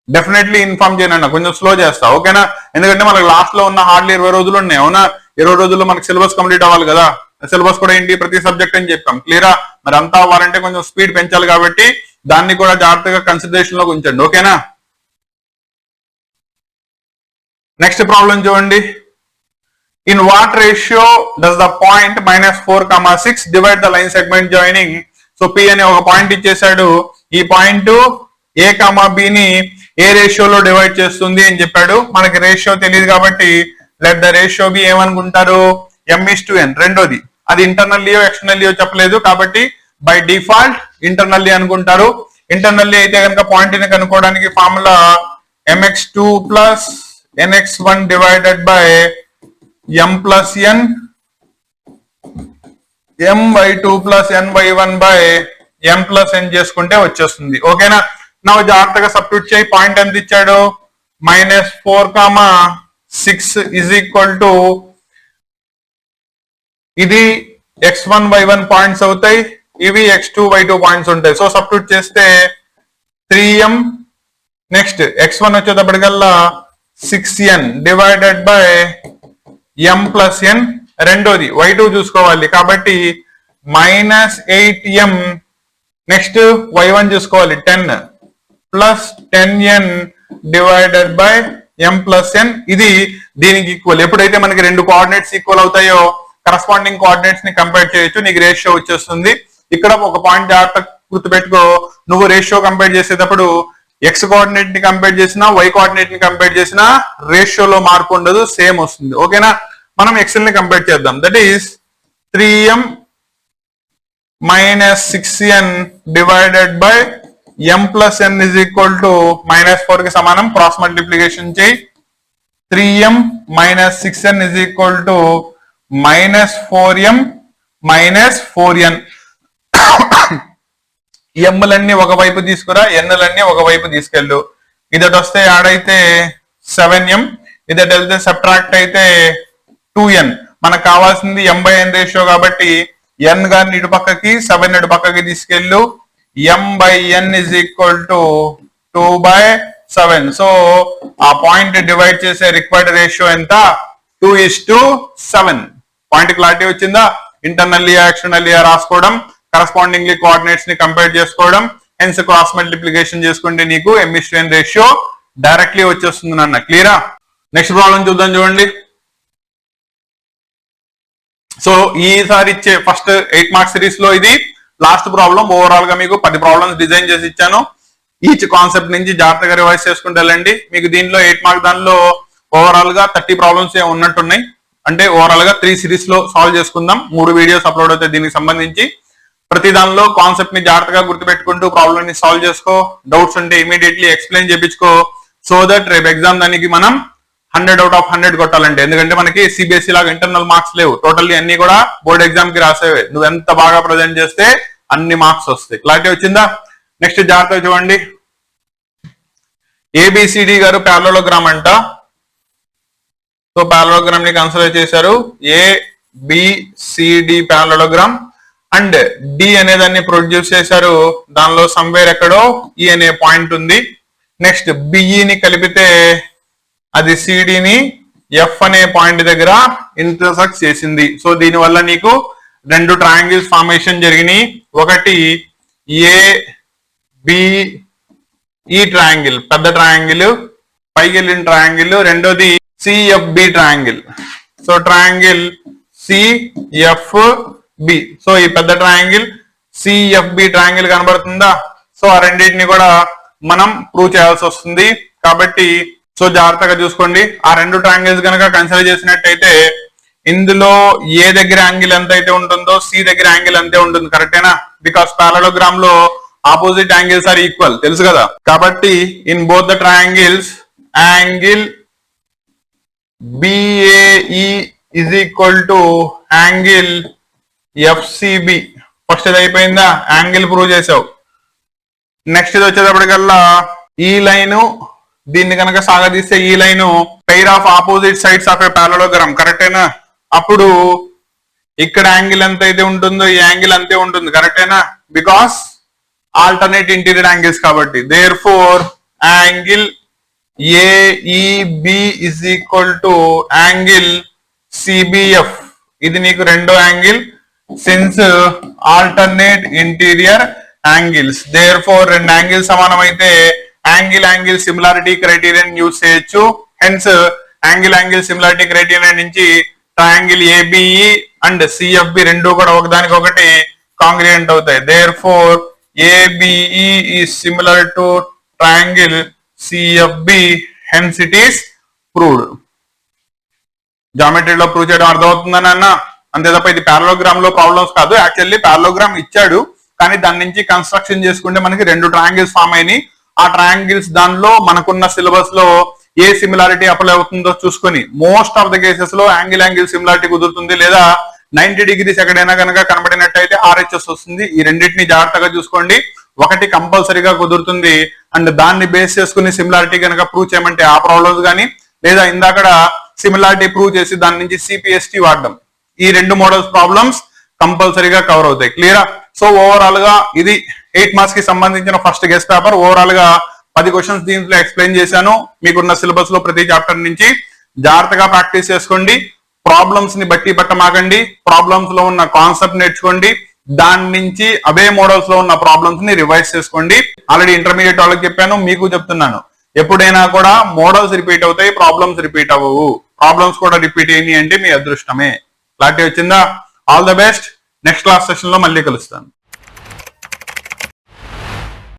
డెఫినెట్లీ ఇన్ఫార్మ్ చేయను, కొంచెం స్లో చేస్తా. ఓకేనా? ఎందుకంటే మనకు లాస్ట్ లో ఉన్న హార్డ్లీ 20 రోజులు ఉన్నాయి, అవునా? 20 రోజుల్లో మనకి సిలబస్ కంప్లీట్ అవ్వాలి కదా. సిలబస్ కూడా ఏంటి? ప్రతి సబ్జెక్ట్ అని చెప్పాం. క్లియరా? మరి అంతా అవ్వాలంటే కొంచెం స్పీడ్ పెంచాలి కాబట్టి దాన్ని కూడా జాగ్రత్తగా కన్సిడరేషన్ లో ఉంచండి. ఓకేనా? నెక్స్ట్ ప్రాబ్లం చూడండి. In what ratio does the point -4, 6 divide the line segment joining. So P అనే ఒక పాయింట్ ఇచ్చేసాడు. ఈ పాయింట్ ఏ కామా బి ని ఏ రేషియోలో డివైడ్ చేస్తుంది అని చెప్పాడు. మనకి రేషియో తెలియదు కాబట్టి లెట్ ద రేషియో బి ఏమనుకుంటారు? m:n. రెండోది అది ఇంటర్నల్లియో ఎక్స్టర్నల్లియో చెప్పలేదు కాబట్టి బై డిఫాల్ట్ ఇంటర్నల్లీ అనుకుంటారు. ఇంటర్నల్లీ అయితే కనుక పాయింట్ ని కనుక్కోవడానికి formula mx2 + nx1 divided by m + n my2 + ny1 by m + n చేసుకుంటే వచ్చేస్తుంది. ఓకేనా? నా జాగ్రత్తగా సబ్స్టిట్యూట్ చేయి. పాయింట్ ఎంత ఇచ్చాడు? -4, 6 ఈజ్ ఈక్వల్ టు ఇది x1 y1 పాయింట్స్ అవుతాయి, ఇవి x2 y2 పాయింట్స్ ఉంటాయి. సో సబ్స్టిట్యూట్ చేస్తే 3m. Next x1 వచ్చేటప్పటికల్లా 6n divided by m + n. రెండోది y2 చూసుకోవాలి కాబట్టి -8m. నెక్స్ట్ y1 చూసుకోవాలి 10 + 10n divided by m + n. ఇది దీనికి ఈక్వల్. ఎప్పుడైతే మనకి రెండు కోఆర్డినేట్స్ ఈక్వల్ అవుతాయో కరస్పాండింగ్ కోఆర్డినేట్స్ ని కంపేర్ చేయొచ్చు, నీకు రేషియో వచ్చేస్తుంది. ఇక్కడ ఒక పాయింట్ జాగ్రత్త గుర్తుపెట్టుకో, నువ్వు రేషియో కంపేర్ చేసేటప్పుడు ఎక్స్ కోఆర్డినేట్ ని కంపేర్ చేసినా వై కోఆర్డినేట్ ని కంపేర్ చేసినా రేషియోలో మార్పు ఉండదు, సేమ్ వస్తుంది. ఓకేనా? మనం ఎక్సెల్ ని కంపేర్ చేద్దాం. That is 3m minus 6n divided by m plus n is equal to -4 కి సమానం. క్రాస్ మల్టిప్లికేషన్ చేయి. 3m minus 6n is equal to -4m minus 4n. ఎంలన్నీ ఒకవైపు తీసుకురా, ఎన్నులన్నీ ఒకవైపు తీసుకెళ్ళు. ఇదటి వస్తే యాడ్ అయితే 7m, ఇదటి వెళ్తే సబ్ట్రాక్ట్ అయితే 2n. మనకు కావాల్సింది m/n రేషియో కాబట్టి n గారిని ఇటు పక్కకి 7 ఇటు పక్కకి తీసుకెళ్ళు. m/n is equal to 2/7. So ఆ పాయింట్ డివైడ్ చేసే రిక్వైర్డ్ రేషియో ఎంత? 2:7. పాయింట్ క్లారిటీ వచ్చిందా? ఇంటర్నల్లీ ఎక్స్టర్నల్లీ రాసుకోవడం, కరస్పాండింగ్లీ కోఆర్డినేట్స్ ని కంపేర్ చేసుకోవడం, హెన్స్ క్రాస్ మల్టిప్లికేషన్ చేసుకుంటే నీకు m/n రేషియో డైరెక్ట్లీ వచ్చేస్తుంది నాన్న. క్లియరా? నెక్స్ట్ ప్రాబ్లం చూద్దాం. చూడండి. సో ఈసారి ఇచ్చే ఫస్ట్ 8 మార్క్స్ సిరీస్ లో ఇది లాస్ట్ ప్రాబ్లం. ఓవరాల్ గా మీకు 10 ప్రాబ్లమ్స్ డిజైన్ చేసి ఇచ్చాను. ఈచ్ కాన్సెప్ట్ నుంచి జాగ్రత్తగా రివైజ్ చేసుకుంటూ వెళ్ళండి. మీకు దీనిలో 8 మార్క్ దానిలో ఓవరాల్ గా 30 ప్రాబ్లమ్స్ ఉన్నట్టున్నాయి. అంటే ఓవరాల్ గా 3 సిరీస్ లో సాల్వ్ చేసుకుందాం. 3 వీడియోస్ అప్లోడ్ అవుతాయి దీనికి సంబంధించి. ప్రతి దానిలో కాన్సెప్ట్ ని జాగ్రత్తగా గుర్తుపెట్టుకుంటూ ప్రాబ్లమ్ ని సాల్వ్ చేసుకో. డౌట్స్ ఉంటే ఇమీడియట్లీ ఎక్స్ప్లెయిన్ చేయించుకో. సో దట్ రేపు ఎగ్జామ్ దానికి మనం 100/100 కొట్టాలంటే, ఎందుకంటే మనకి సిబిఎస్ఈ లాగా ఇంటర్నల్ మార్క్స్ లేవు. టోటల్లీ అన్ని కూడా బోర్డ్ ఎగ్జామ్ కి రాసేవే. నువ్వు ఎంత బాగా ప్రజెంట్ చేస్తే అన్ని మార్క్స్ వస్తాయి. క్లారిటీ వచ్చిందా? నెక్స్ట్ జాగ్రత్తగా చూడండి. ఏబిసిడి గారు ప్యారలోగ్రామ్ అంట. సో ప్యారలోగ్రామ్ ని కన్సిడర్ చేశారు. ఏబిసిడి ప్యారలోగ్రామ్ అండ్ డి అనే దాన్ని ప్రొడ్యూస్ చేశారు. దానిలో సమ్వేర్ ఎక్కడో ఈ అనే పాయింట్ ఉంది. నెక్స్ట్ బిఈని కలిపితే అది సిడిని ఎఫ్ అనే పాయింట్ దగ్గర ఇంటర్సెక్ట్ చేసింది. సో దీని వల్ల నీకు 2 ట్రయాంగిల్స్ ఫార్మేషన్ జరిగినాయి. ఒకటి ఏబిఈ ట్రయాంగిల్, పెద్ద ట్రయాంగిల్, పైకి వెళ్ళిన ట్రయాంగిల్. రెండోది CFB triangle. So triangle CFB. So ఈ పెద్ద ట్రయాంగిల్ సిఎఫ్బి ట్రయాంగిల్ కనబడుతుందా? సో ఆ రెండింటిని కూడా మనం ప్రూవ్ చేయాల్సి వస్తుంది. కాబట్టి సో జాగ్రత్తగా చూసుకోండి. ఆ 2 ట్రయాంగిల్స్ కనుక కన్సిడర్ చేసినట్టయితే ఇందులో ఏ దగ్గర యాంగిల్ ఎంత అయితే ఉంటుందో సి దగ్గర యాంగిల్ అంతే ఉంటుంది. కరెక్టేనా? బికాస్ పారలోగ్రామ్ లో ఆపోజిట్ యాంగిల్స్ ఆర్ ఈక్వల్, తెలుసు కదా. కాబట్టి in both the triangles angle BAE is equal to angle FCB. First ఇది అయిపోయిందా? యాంగిల్ ప్రూవ్ చేసావు. నెక్స్ట్ ఇది వచ్చేటప్పటికల్లా ఈ లైను దీన్ని కనుక సాగదీస్తే ఈ line pair of opposite sides of A parallelogram. కరెక్టేనా? అప్పుడు ఇక్కడ యాంగిల్ ఎంత అయితే ఉంటుందో ఈ యాంగిల్ అంతే ఉంటుంది. కరెక్టేనా? బికాస్ ఆల్టర్నేట్ ఇంటీరియర్ యాంగిల్స్ కాబట్టి. Therefore angle AEB is equal to angle CBF. ఇది నీకు రెండో angle since alternate interior angles. Therefore 2 angles సమానమైతే యాంగిల్ సిమిలారిటీ క్రైటీరియన్ యూజ్ చేయొచ్చు. హెన్స్ యాంగిల్ సిమిలారిటీ క్రైటీరియన్ నుంచి ట్రయాంగిల్ ఏబిఈ అండ్ సిఎఫ్బి రెండు కూడా ఒకదానికొకటి కాంగ్రియంట్ అవుతాయి. Therefore ABE is similar to triangle CFB. Hence it is proved. జామెట్రీలో prove చేయడం అర్థమవుతుందని అన్న. అంతే తప్ప ఇది పారలోగ్రామ్ లో ప్రాబ్లమ్స్ కాదు. యాక్చువల్లీ పారలోగ్రామ్ ఇచ్చాడు, కానీ దాని నుంచి కన్స్ట్రక్షన్ చేసుకుంటే మనకి 2 ట్రయాంగిల్స్ ఫామ్ అయినాయి. ఆ ట్రయాంగిల్స్ దానిలో మనకున్న సిలబస్ లో ఏ సిమిలారిటీ అప్లై అవుతుందో చూసుకొని most of the cases low angle similarity కుదురుతుంది. లేదా 90 degrees ఎక్కడైనా కనుక కనబడినట్టయితే RHS వస్తుంది. ఈ రెండింటిని జాగ్రత్తగా చూసుకోండి. ఒకటి కంపల్సరీగా కుదురుతుంది. అండ్ దాన్ని బేస్ చేసుకుని సిమిలారిటీ కనుక ప్రూవ్ చేయమంటే ఆ ప్రాబ్లమ్స్ కానీ, లేదా ఇందాక సిమిలారిటీ ప్రూవ్ చేసి దాని నుంచి CPST వాడడం, ఈ 2 మోడల్స్ ప్రాబ్లమ్స్ కంపల్సరీగా కవర్ అవుతాయి. క్లియరా? సో ఓవరాల్ గా ఇది 8 మార్క్స్ కి సంబంధించిన ఫస్ట్ గెస్ట్ పేపర్. ఓవరాల్ గా 10 క్వశ్చన్స్ దీంట్లో ఎక్స్ప్లెయిన్ చేశాను. మీకున్న సిలబస్ లో ప్రతి చాప్టర్ నుంచి జాగ్రత్తగా ప్రాక్టీస్ చేసుకోండి. ప్రాబ్లమ్స్ ని బట్టి పట్టమాకండి. ప్రాబ్లమ్స్ లో ఉన్న కాన్సెప్ట్ నేర్చుకోండి. దాని నుంచి అవే మోడల్స్ లో ఉన్న ప్రాబ్లమ్స్ ని రివైజ్ చేసుకోండి. ఆల్రెడీ ఇంటర్మీడియట్ వాళ్ళకి చెప్పాను, మీకు చెప్తున్నాను. ఎప్పుడైనా కూడా మోడల్స్ రిపీట్ అవుతాయి, ప్రాబ్లమ్స్ రిపీట్ అవ్వవు. ప్రాబ్లమ్స్ కూడా రిపీట్ అయ్యి అంటే మీ అదృష్టమే. క్లారిటీ వచ్చిందా? All the best. Next class session లో మళ్ళీ కలుస్తాను.